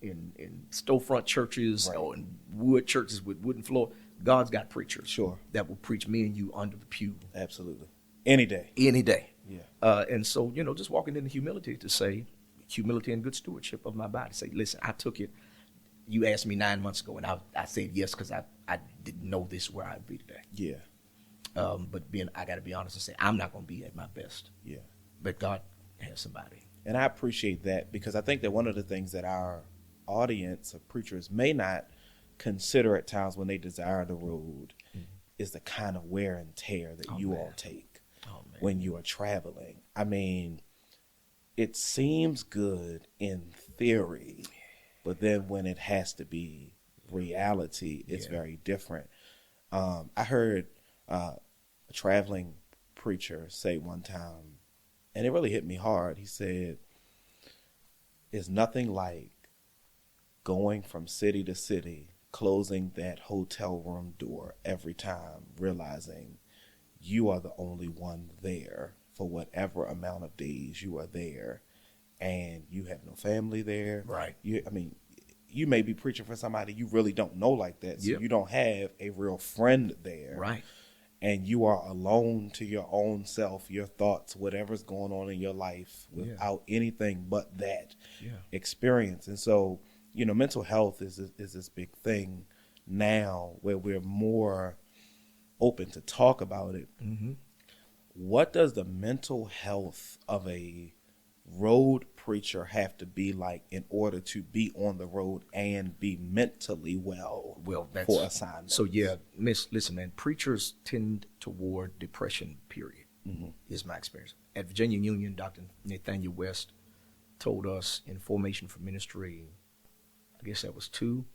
B: storefront churches or in wood churches with wooden floor. God's got preachers. That will preach me and you under the pew.
A: Absolutely. Any day.
B: Any day.
A: Yeah.
B: And so, just walking in the humility to say, humility and good stewardship of my body. Say, listen, I took it. You asked me 9 months ago, and I said yes because I didn't know this where I'd be today.
A: Yeah.
B: But I got to be honest and say, I'm not going to be at my best.
A: Yeah.
B: But God has somebody.
A: And I appreciate that, because I think that one of the things that our audience of preachers may not consider at times when they desire the road is the kind of wear and tear that all take when you are traveling. I mean, it seems good in theory, but then when it has to be reality, it's very different. I heard a traveling preacher say one time, and it really hit me hard. He said, "It's nothing like going from city to city, closing that hotel room door every time, realizing you are the only one there for whatever amount of days you are there, and you have no family there."
B: Right.
A: You may be preaching for somebody you really don't know like that, so you don't have a real friend there.
B: Right.
A: And you are alone to your own self, your thoughts, whatever's going on in your life, without anything but that experience. And so, mental health is this big thing now where we're more open to talk about it. What does the mental health of a road preacher have to be like in order to be on the road and be mentally well for assignments?
B: So listen, man, preachers tend toward depression, period, is my experience. At Virginia Union, Dr. Nathaniel West told us in Formation for Ministry, I guess that was 2,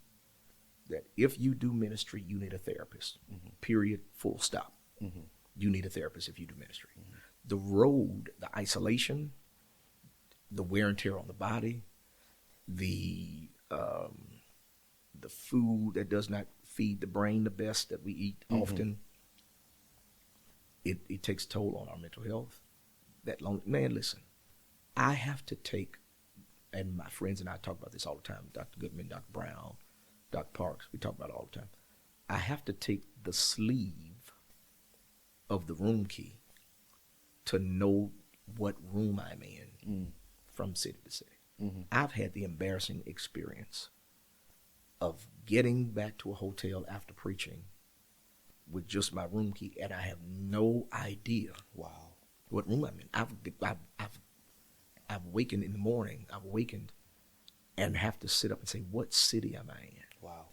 B: that if you do ministry, you need a therapist, period, full stop. You need a therapist if you do ministry. The road, the isolation, the wear and tear on the body, the food that does not feed the brain the best that we eat often, it takes a toll on our mental health. Man, listen, I have to take, and my friends and I talk about this all the time, Dr. Goodman, Dr. Brown, Dr. Parks, we talk about it all the time. I have to take the sleeve of the room key to know what room I'm in from city to city. I've had the embarrassing experience of getting back to a hotel after preaching with just my room key, and I have no idea what room I'm in. I've awakened in the morning. I've awakened and have to sit up and say, what city am I in?
A: Wow.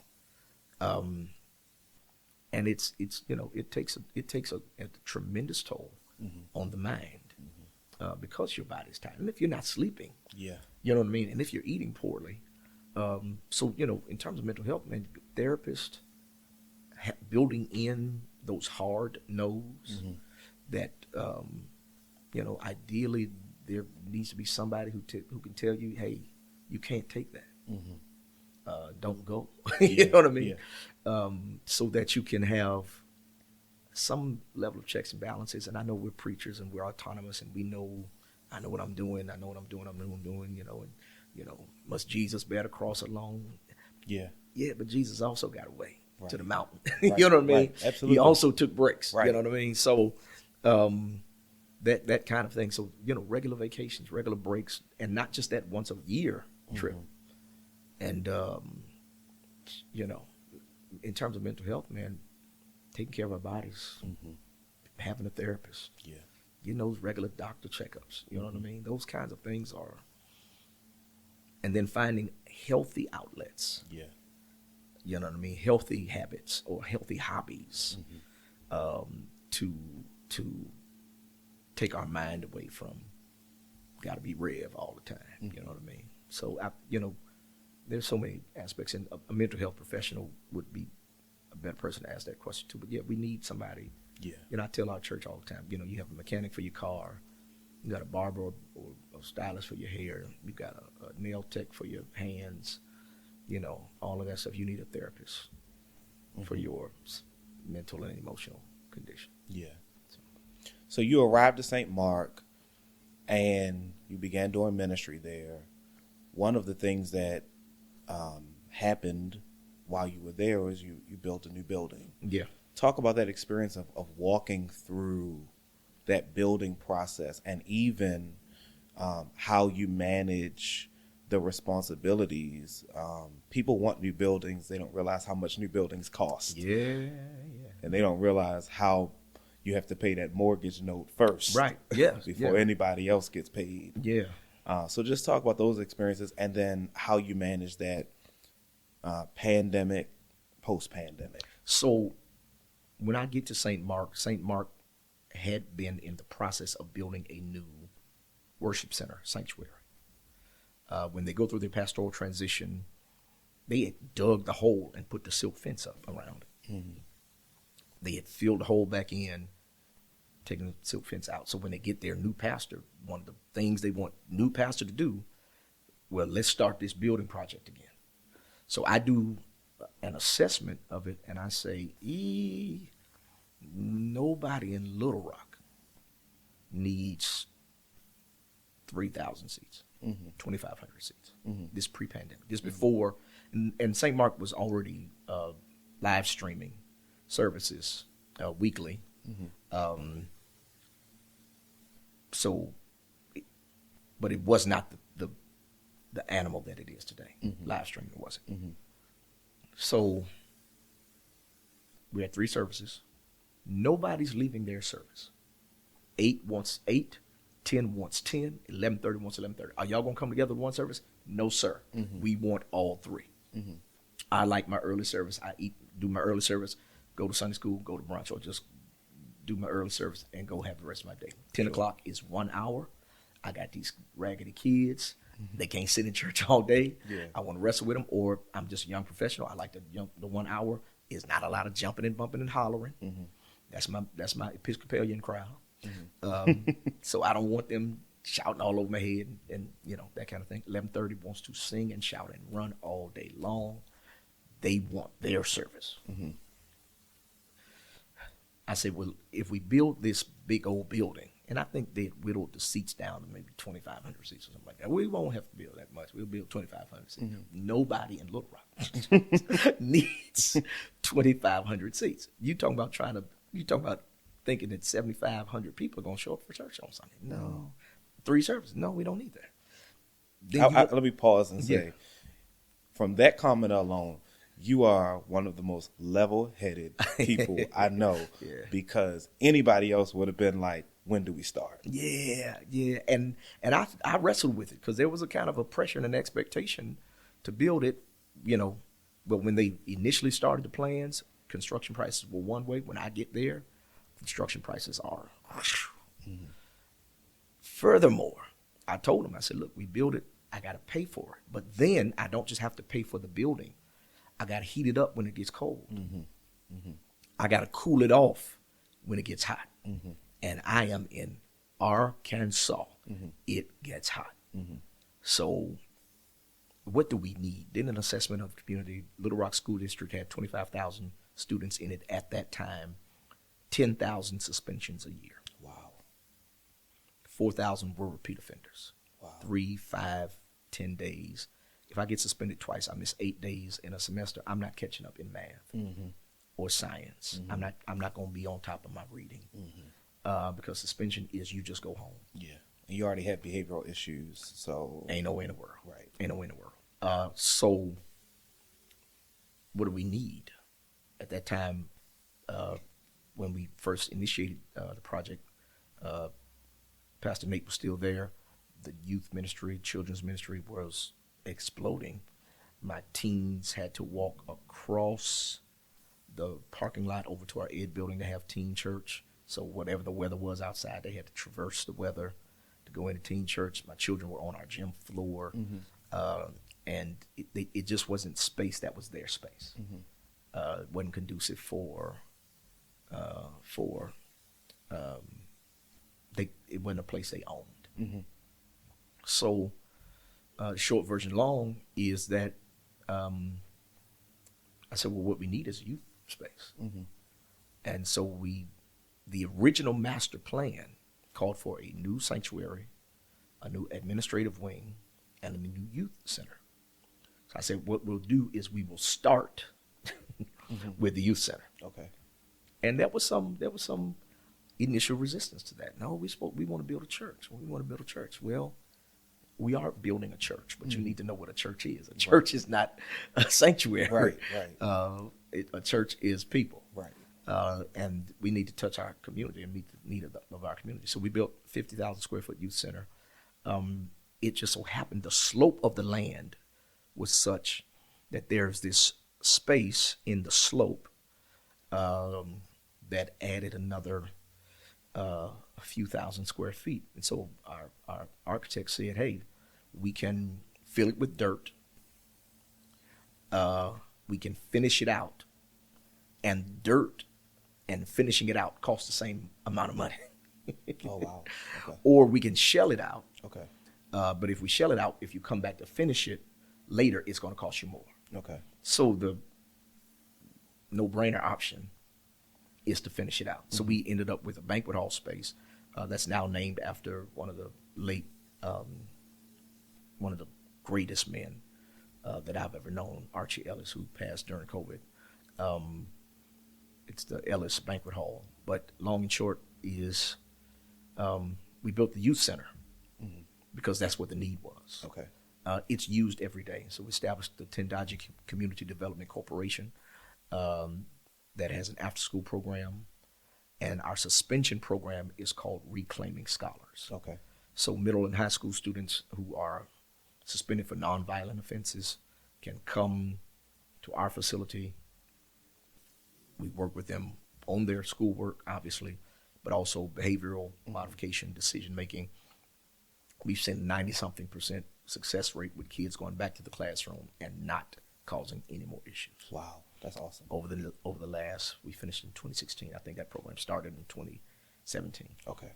B: And it's it takes a tremendous toll on the mind because your body's tired, and if you're not sleeping, you know what I mean, and if you're eating poorly, so in terms of mental health, man, therapist building in those hard no's that ideally there needs to be somebody who can tell you, hey, you can't take that. Don't go. You know what I mean? So that you can have some level of checks and balances. And I know we're preachers and we're autonomous, and I know what I'm doing. I know what I'm doing. Must Jesus bear the cross alone? Yeah, but Jesus also got away to the mountain. You know what I mean?
A: Right. Absolutely.
B: He also took breaks.
A: Right.
B: You know what I mean? So that kind of thing. So regular vacations, regular breaks, and not just that once a year trip. And in terms of mental health, man, taking care of our bodies, having a therapist, getting those regular doctor checkups, you know what I mean? Those kinds of things are, and then finding healthy outlets, you know what I mean? Healthy habits or healthy hobbies, to take our mind away from got to be rev all the time, you know what I mean? So there's so many aspects, and a mental health professional would be a better person to ask that question to. But we need somebody. I tell our church all the time, you have a mechanic for your car, you got a barber or a stylist for your hair, you got a nail tech for your hands, all of that stuff. You need a therapist for your mental and emotional condition.
A: So you arrived at St. Mark, and you began doing ministry there. One of the things that happened while you were there was you built a new building. Talk about that experience of walking through that building process, and even how you manage the responsibilities. People want new buildings. They don't realize how much new buildings cost. And they don't realize how you have to pay that mortgage note first.
B: Right.
A: Before anybody else gets paid. So just talk about those experiences, and then how you manage that pandemic, post-pandemic.
B: So when I get to St. Mark had been in the process of building a new worship center, sanctuary. When they go through their pastoral transition, they had dug the hole and put the silk fence up around it. They had filled the hole back in, taking the silk fence out. So when they get their new pastor, one of the things they want new pastor to do, well, let's start this building project again. So I do an assessment of it, and I say, nobody in Little Rock needs 3,000 seats, 2,500 seats. This pre-pandemic, this before, and St. Mark was already live streaming services weekly. But it was not the animal that it is today. Live streaming wasn't. So we had 3 services. Nobody's leaving their service. 8 wants 8, 10 wants 10, 11:30 wants 11:30. Are y'all gonna come together with one service? No, sir. We want all 3. I like my early service. Do my early service, go to Sunday school, go to brunch, or just do my early service and go have the rest of my day. 10 o'clock is 1 hour. I got these raggedy kids. They can't sit in church all day. I want to wrestle with them, or I'm just a young professional. I like to jump. The 1 hour is not a lot of jumping and bumping and hollering. That's my Episcopalian crowd. So I don't want them shouting all over my head and that kind of thing. 11:30 wants to sing and shout and run all day long. They want their service. I said, well, if we build this big old building, and I think they whittled the seats down to maybe 2,500 seats or something like that. We won't have to build that much. We'll build 2,500 seats. Nobody in Little Rock needs 2,500 seats. You talking about thinking that 7,500 people are going to show up for church on Sunday. No. 3 services. No, we don't need that.
A: Let me pause and say,
B: Yeah.
A: from that comment alone, you are one of the most level-headed people I know.
B: Yeah.
A: Because anybody else would have been like, when do we start?
B: Yeah, and I wrestled with it because there was a kind of a pressure and an expectation to build it, But when they initially started the plans, construction prices were one way. When I get there, construction prices are. Mm-hmm. Furthermore, I told them, I said, look, we build it, I got to pay for it. But then I don't just have to pay for the building. I got to heat it up when it gets cold. Mm-hmm. Mm-hmm. I got to cool it off when it gets hot. Mm-hmm. And I am in Arkansas. Mm-hmm. It gets hot. Mm-hmm. So what do we need? Then an assessment of the community. Little Rock School District had 25,000 students in it at that time, 10,000 suspensions a year.
A: Wow.
B: 4,000 were repeat offenders.
A: Wow.
B: 3, 5, 10 days. If I get suspended twice, I miss 8 days in a semester. I'm not catching up in math or science. Mm-hmm. I'm not going to be on top of my reading because suspension is you just go home.
A: Yeah. And you already had behavioral issues, so
B: ain't no way in the world.
A: Right.
B: Ain't no way in the world. So what do we need? At that time, when we first initiated the project, Pastor Nate was still there. The youth ministry, children's ministry was exploding. My teens had to walk across the parking lot over to our ed building to have teen church. So whatever the weather was outside, they had to traverse the weather to go into teen church. My children were on our gym floor. And it just wasn't space that was their space. It wasn't conducive it wasn't a place they owned. So the short version long is that I said, well, what we need is a youth space. And so the original master plan called for a new sanctuary, a new administrative wing, and a new youth center. So I said, what we'll do is we will start with the youth center.
A: Okay.
B: And there was some initial resistance to that. No, we want to build a church. We want to build a church. Well, we are building a church, but you need to know what a church is. A church is not a sanctuary.
A: Right.
B: A church is people.
A: Right.
B: And we need to touch our community and meet the need of our community. So we built 50,000 square foot youth center. It just so happened the slope of the land was such that there's this space in the slope that added another a few thousand square feet. And so our architect said, hey, we can fill it with dirt. We can finish it out. And dirt and finishing it out costs the same amount of money.
A: Oh, wow. Okay.
B: Or we can shell it out.
A: Okay.
B: But if we shell it out, if you come back to finish it later, it's going to cost you more.
A: Okay.
B: So the no-brainer option is to finish it out. So we ended up with a banquet hall space that's now named after one of the greatest men that I've ever known, Archie Ellis, who passed during COVID. It's the Ellis Banquet Hall. But long and short is we built the youth center because that's what the need was.
A: Okay.
B: It's used every day. So we established the Tendaji Community Development Corporation that has an after-school program. And our suspension program is called Reclaiming Scholars.
A: Okay.
B: So middle and high school students who are suspended for nonviolent offenses can come to our facility. We work with them on their schoolwork, obviously, but also behavioral modification, decision-making. We've seen 90-something% success rate with kids going back to the classroom and not causing any more issues.
A: Wow, that's awesome.
B: Over the last, we finished in 2016. I think that program started in 2017.
A: Okay.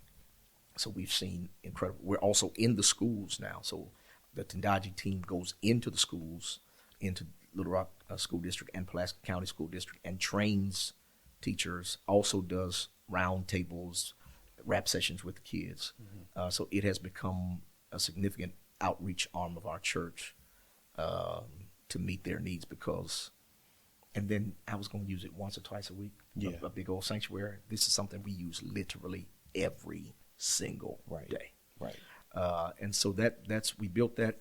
B: So we've seen incredible. We're also in the schools now. So the Tendaji team goes into the schools, into Little Rock School District and Pulaski County School District, and trains teachers, also does round tables, rap sessions with the kids. So it has become a significant outreach arm of our church to meet their needs and then I was going to use it once or twice a week, a big old sanctuary. This is something we use literally every single day.
A: Right.
B: And so we built that.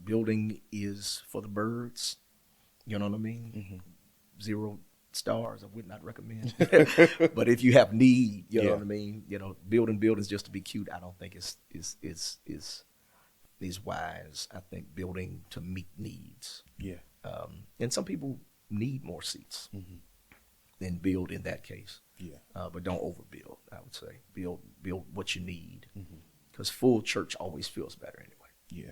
B: Building is for the birds. You know what I mean? Mm-hmm. 0 stars, I would not recommend. But if you have need, you know what I mean. Building buildings just to be cute, I don't think is wise. I think building to meet needs. Yeah. And some people need more seats than build in that case. Yeah. But don't overbuild. I would say build what you need, because full church always feels better anyway. Yeah.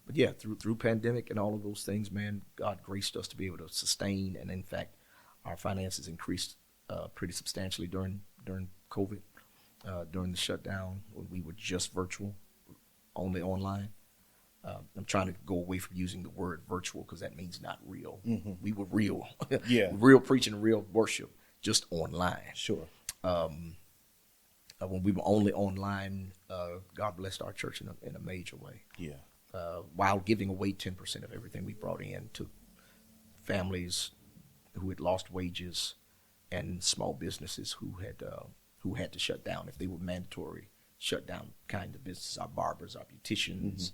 B: But yeah, through pandemic and all of those things, man, God graced us to be able to sustain, and in fact, our finances increased pretty substantially during COVID, during the shutdown when we were just virtual, only online. I'm trying to go away from using the word virtual because that means not real. Mm-hmm. We were real, real preaching, real worship, just online. Sure. When we were only online, God blessed our church in a major way. Yeah. While giving away 10% of everything we brought in to families who had lost wages and small businesses who had to shut down if they were mandatory shutdown kind of businesses, our barbers, our beauticians,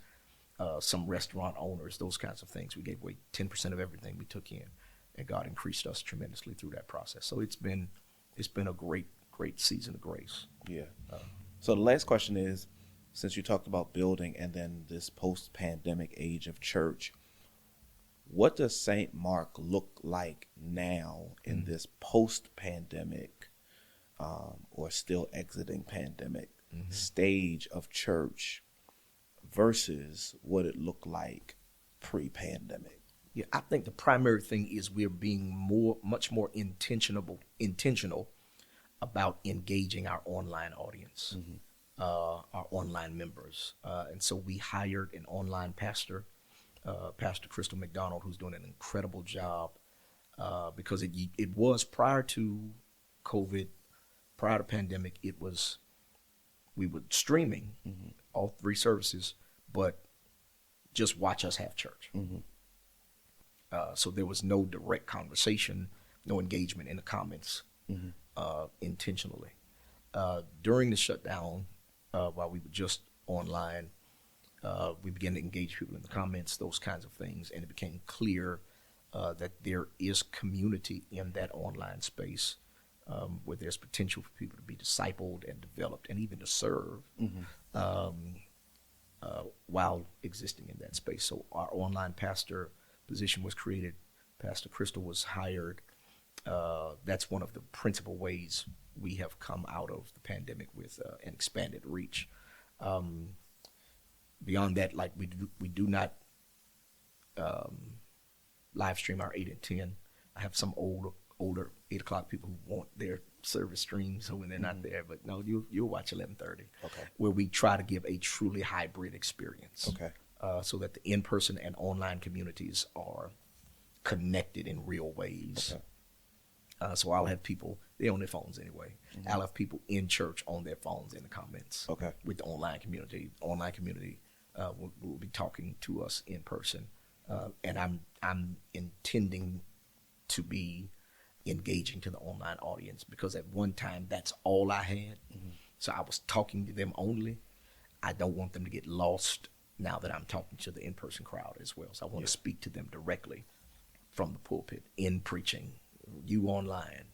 B: some restaurant owners, those kinds of things. We gave away 10% of everything we took in, and God increased us tremendously through that process. So it's been a great season of grace. Yeah.
A: So the last question is, since you talked about building and then this post-pandemic age of church, what does St. Mark look like now in this post-pandemic or still exiting pandemic stage of church versus what it looked like pre-pandemic?
B: Yeah, I think the primary thing is we're being much more intentional about engaging our online audience, our online members. And so we hired an online pastor, Pastor Crystal McDonald, who's doing an incredible job because it was prior to COVID, prior to pandemic, we were streaming all 3 services, but just watch us have church. So there was no direct conversation, no engagement in the comments intentionally. During the shutdown, while we were just online, we began to engage people in the comments, those kinds of things, and it became clear that there is community in that online space where there's potential for people to be discipled and developed and even to serve while existing in that space. So our online pastor position was created. Pastor Crystal was hired. That's one of the principal ways we have come out of the pandemic with an expanded reach. Beyond that, like we do not live stream our 8 and 10. I have some older 8 o'clock people who want their service streams, so when they're not there, but no, you'll watch 11:30. Okay. Where we try to give a truly hybrid experience. Okay. So that the in-person and online communities are connected in real ways. Okay. So I'll have people, they're on their phones anyway. I'll have people in church on their phones in the comments. Okay. With the online community. Online community will be talking to us in person. And I'm intending to be engaging to the online audience because at one time that's all I had. So I was talking to them only. I don't want them to get lost now that I'm talking to the in-person crowd as well. So I want to speak to them directly from the pulpit in preaching, you online,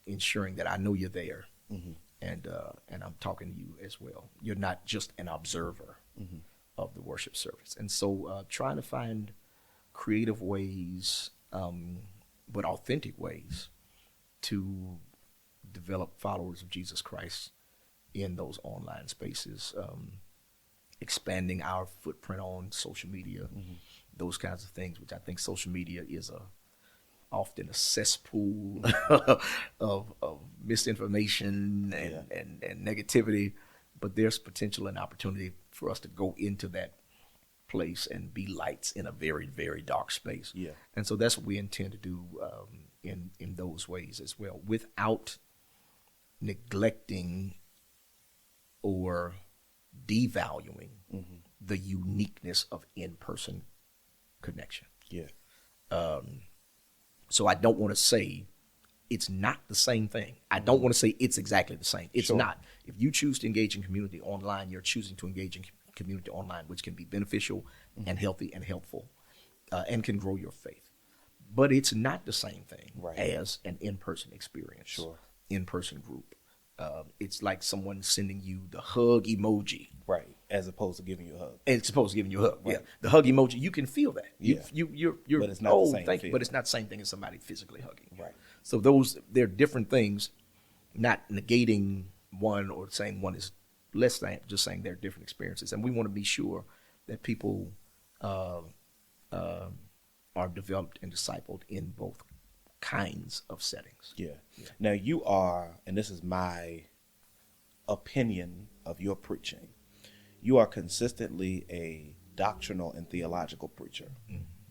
B: ensuring that I know you're there, and I'm talking to you as well. You're not just an observer of the worship service. And so trying to find creative ways, but authentic ways to develop followers of Jesus Christ in those online spaces, expanding our footprint on social media, those kinds of things, which I think social media is often a cesspool of misinformation and negativity, but there's potential and opportunity for us to go into that place and be lights in a very, very dark space. Yeah. And so that's what we intend to do in those ways as well, without neglecting or devaluing the uniqueness of in-person connection. Yeah. So I don't want to say it's not the same thing. I don't want to say it's exactly the same. It's not. If you choose to engage in community online, you're choosing to engage in community online, which can be beneficial and healthy and helpful, and can grow your faith. But it's not the same thing as an in-person experience, in-person group. It's like someone sending you the hug emoji.
A: Right, as opposed to giving you a hug.
B: As opposed to giving you a hug, yeah. The hug emoji, you can feel that. You're
A: but it's not the same
B: thing. But it's not the same thing as somebody physically hugging you.
A: Right.
B: So they're different things, not negating one or saying one is less than, just saying they're different experiences. And we want to be sure that people are developed and discipled in both kinds of settings.
A: Yeah. Now you are, and this is my opinion of your preaching, you are consistently a doctrinal and theological preacher.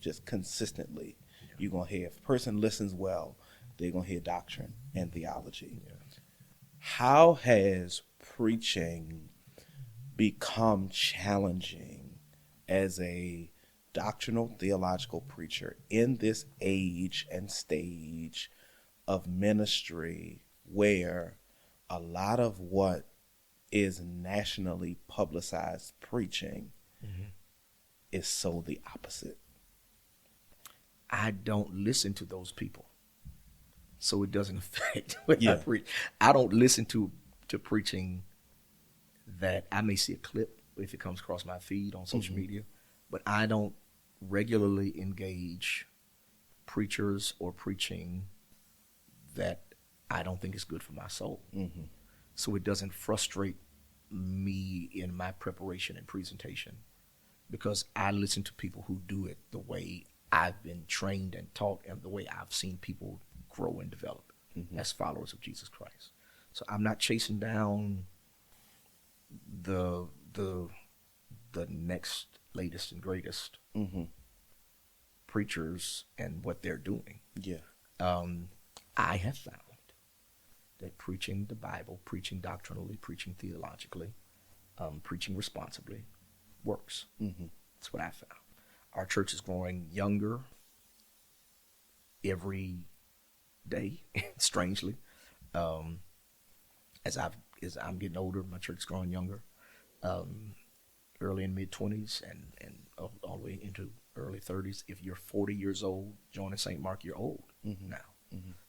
A: Just consistently. You're going to hear, if a person listens well, they're going to hear doctrine and theology. How has preaching become challenging as a doctrinal theological preacher in this age and stage of ministry where a lot of what is nationally publicized preaching is so the opposite?
B: I don't listen to those people, so it doesn't affect what I preach. I don't listen to preaching that I may see a clip if it comes across my feed on social media, but I don't regularly engage preachers or preaching that I don't think is good for my soul. So it doesn't frustrate me in my preparation and presentation, because I listen to people who do it the way I've been trained and taught and the way I've seen people grow and develop as followers of Jesus Christ. So I'm not chasing down the next latest and greatest preachers and what they're doing. I have found that preaching the Bible, preaching doctrinally, preaching theologically, preaching responsibly works. That's what I found. Our church is growing younger every day, strangely. As I'm getting older, my church is growing younger. Early and mid-20s and all the way into early 30s. If you're 40 years old, joining St. Mark, you're old now.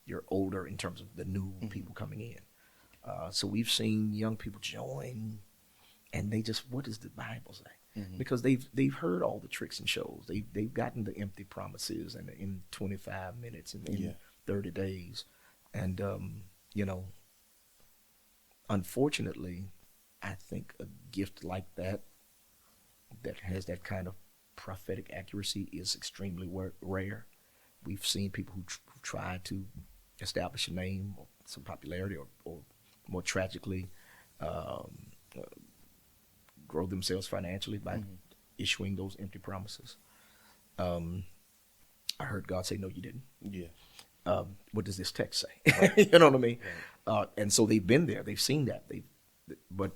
B: You're older in terms of the new people coming in. So we've seen young people join, and they just, what does the Bible say? Because they've heard all the tricks and shows. They've gotten the empty promises and in 25 minutes and in 30 days. And, unfortunately, I think a gift like that has that kind of prophetic accuracy is extremely rare. We've seen people who try to establish a name or some popularity or more tragically grow themselves financially by issuing those empty promises. I heard God say, no, you didn't. What does this text say? You know what I mean? And so they've been there. They've seen that. But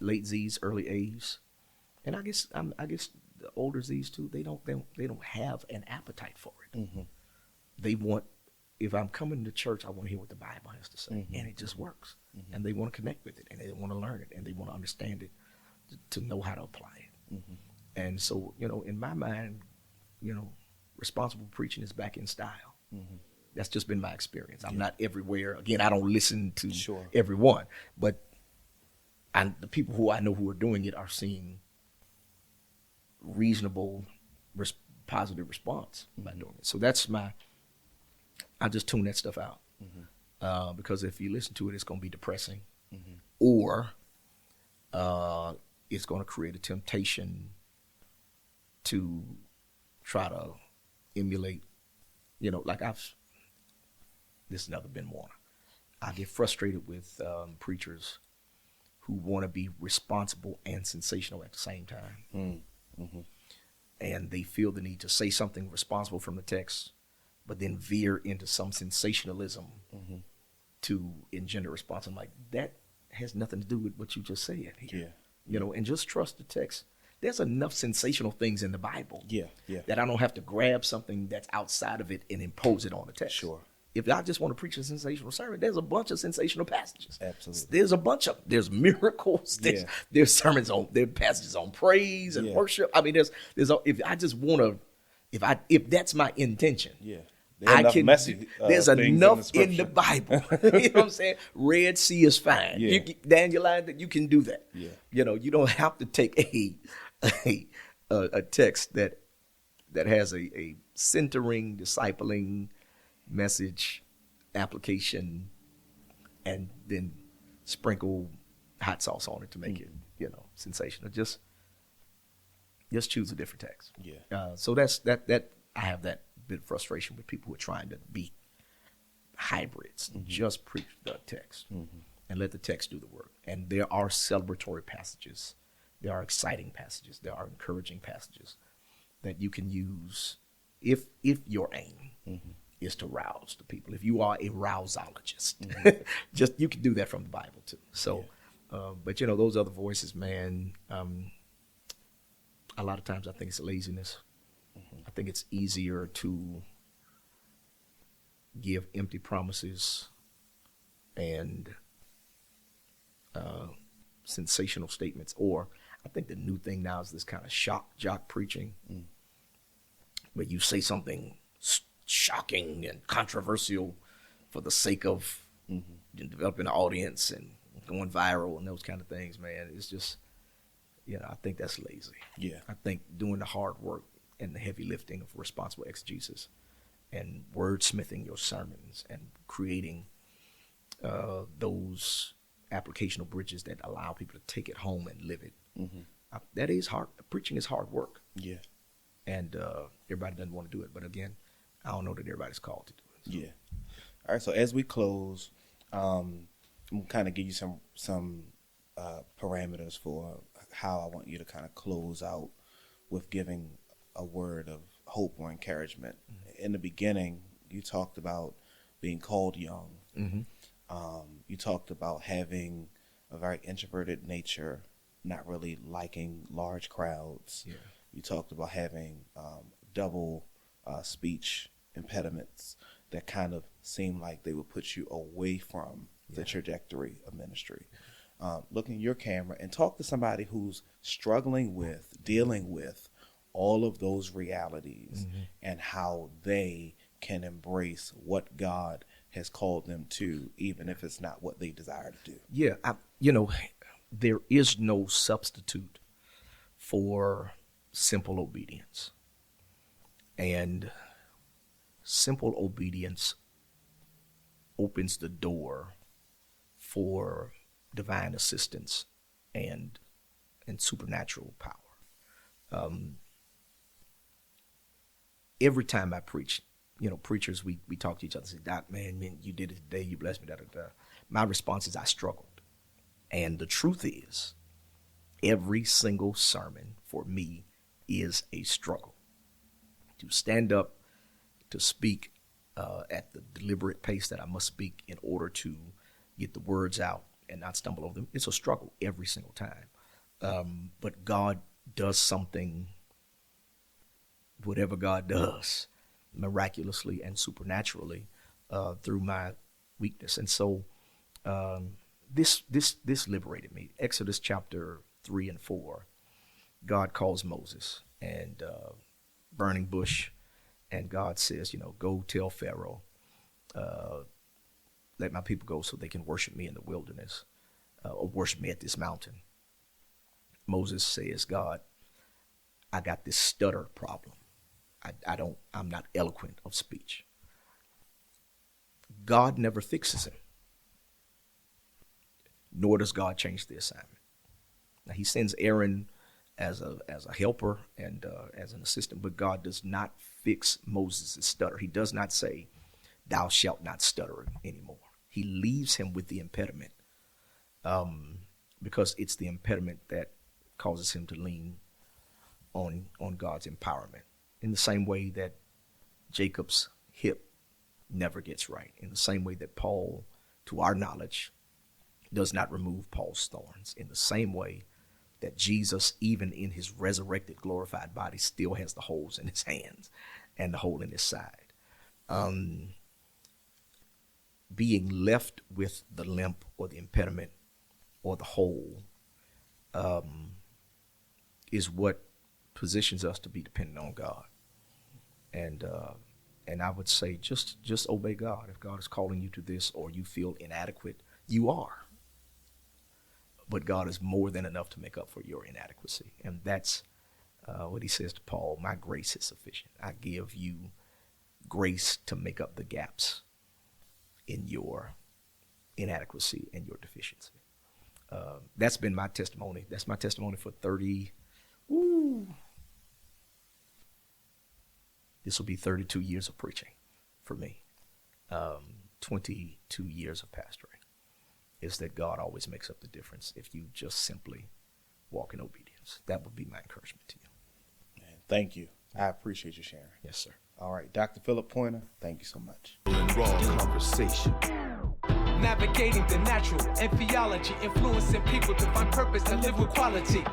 B: late Z's, early A's, and I guess the older Z's too. They don't have an appetite for it. They want, if I'm coming to church, I want to hear what the Bible has to say, and it just works. And they want to connect with it, and they want to learn it, and they want to understand it, to know how to apply it. And so, in my mind, responsible preaching is back in style. That's just been my experience. I'm not everywhere. Again, I don't listen to everyone, but the people who I know who are doing it are seeing reasonable, positive response by doing it. So that's I just tune that stuff out. Because if you listen to it, it's going to be depressing, or it's going to create a temptation to try to emulate, this is another Ben Warner. I get frustrated with preachers who want to be responsible and sensational at the same time. And they feel the need to say something responsible from the text, but then veer into some sensationalism to engender response. I'm like, that has nothing to do with what you just said here. And just trust the text. There's enough sensational things in the Bible that I don't have to grab something that's outside of it and impose it on the text. if I just want to preach a sensational sermon, there's a bunch of sensational passages.
A: Absolutely.
B: There's miracles. There's sermons there's passages on praise and worship. I mean, if I just want to, if that's my intention.
A: Yeah. There's
B: enough in the Bible. You know what I'm saying? Red Sea is fine.
A: Yeah.
B: Dandelion, you can do that.
A: Yeah.
B: You know, you don't have to take a text that has a centering, discipling message, application, and then sprinkle hot sauce on it to make it, sensational. Just choose a different text.
A: Yeah.
B: So that's that. I have that bit of frustration with people who are trying to be hybrids. Just preach the text and let the text do the work. And there are celebratory passages. There are exciting passages. There are encouraging passages that you can use if your aim is to rouse the people. If you are a rousologist, you can do that from the Bible too. So, but those other voices, man, a lot of times I think it's laziness. I think it's easier to give empty promises and sensational statements, or I think the new thing now is this kind of shock jock preaching, where you say something shocking and controversial for the sake of developing an audience and going viral and those kind of things, man. It's just, I think that's lazy.
A: Yeah.
B: I think doing the hard work and the heavy lifting of responsible exegesis and wordsmithing your sermons and creating those applicational bridges that allow people to take it home and live it. That is hard. Preaching is hard work.
A: Yeah.
B: And everybody doesn't want to do it. But again, I don't know that everybody's called to do it. So.
A: Yeah. All right. So as we close, I'm kind of give you some parameters for how I want you to kind of close out with giving a word of hope or encouragement. In the beginning, you talked about being called young. You talked about having a very introverted nature, not really liking large crowds.
B: Yeah.
A: You talked about having double speech impediments that kind of seem like they would put you away from the trajectory of ministry. Look in your camera and talk to somebody who's struggling with, dealing with all of those realities and how they can embrace what God has called them to, even if it's not what they desire to do.
B: Yeah, there is no substitute for simple obedience. And simple obedience opens the door for divine assistance and supernatural power. Every time I preach, preachers, we talk to each other and say, Doc, man, you did it today, you blessed me, da, da, da. My response is I struggled. And the truth is, every single sermon for me is a struggle. To stand up, to speak at the deliberate pace that I must speak in order to get the words out and not stumble over them, it's a struggle every single time. But God does something, whatever God does, miraculously and supernaturally through my weakness. And so this liberated me. Exodus chapter 3 and 4, God calls Moses and burning bush, and God says, go tell Pharaoh, let my people go so they can worship me in the wilderness, or worship me at this mountain. Moses says, God, I got this stutter problem. I'm not eloquent of speech. God never fixes him, nor does God change the assignment. Now, he sends Aaron as a helper and as an assistant, but God does not fix Moses' stutter. He does not say, thou shalt not stutter anymore. He leaves him with the impediment because it's the impediment that causes him to lean on God's empowerment. In the same way that Jacob's hip never gets right. In the same way that Paul, to our knowledge, does not remove Paul's thorns. In the same way that Jesus, even in his resurrected, glorified body, still has the holes in his hands and the hole in his side. being left with the limp or the impediment or the hole is what positions us to be dependent on God. And I would say just obey God. If God is calling you to this or you feel inadequate, you are. But God is more than enough to make up for your inadequacy. And that's what he says to Paul, my grace is sufficient. I give you grace to make up the gaps in your inadequacy and your deficiency. That's been my testimony. That's my testimony for 30, this will be 32 years of preaching for me. 22 years of pastoring is that God always makes up the difference if you just simply walk in obedience. That would be my encouragement to you.
A: Man, thank you. I appreciate you sharing.
B: Yes, sir.
A: All right, Dr. Phillip Pointer, thank you so much.
C: Raw conversation.
D: Navigating the natural and theology, influencing people to find purpose and live with quality.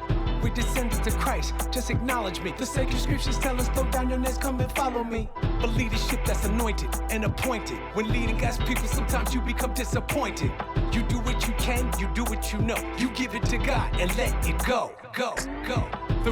D: We descended to Christ, just acknowledge me. The sacred scriptures tell us, throw down your nets, come and follow me. A leadership that's anointed and appointed. When leading God's people, sometimes you become disappointed. You do what you can, you do what you know. You give it to God and let it go, go, go. The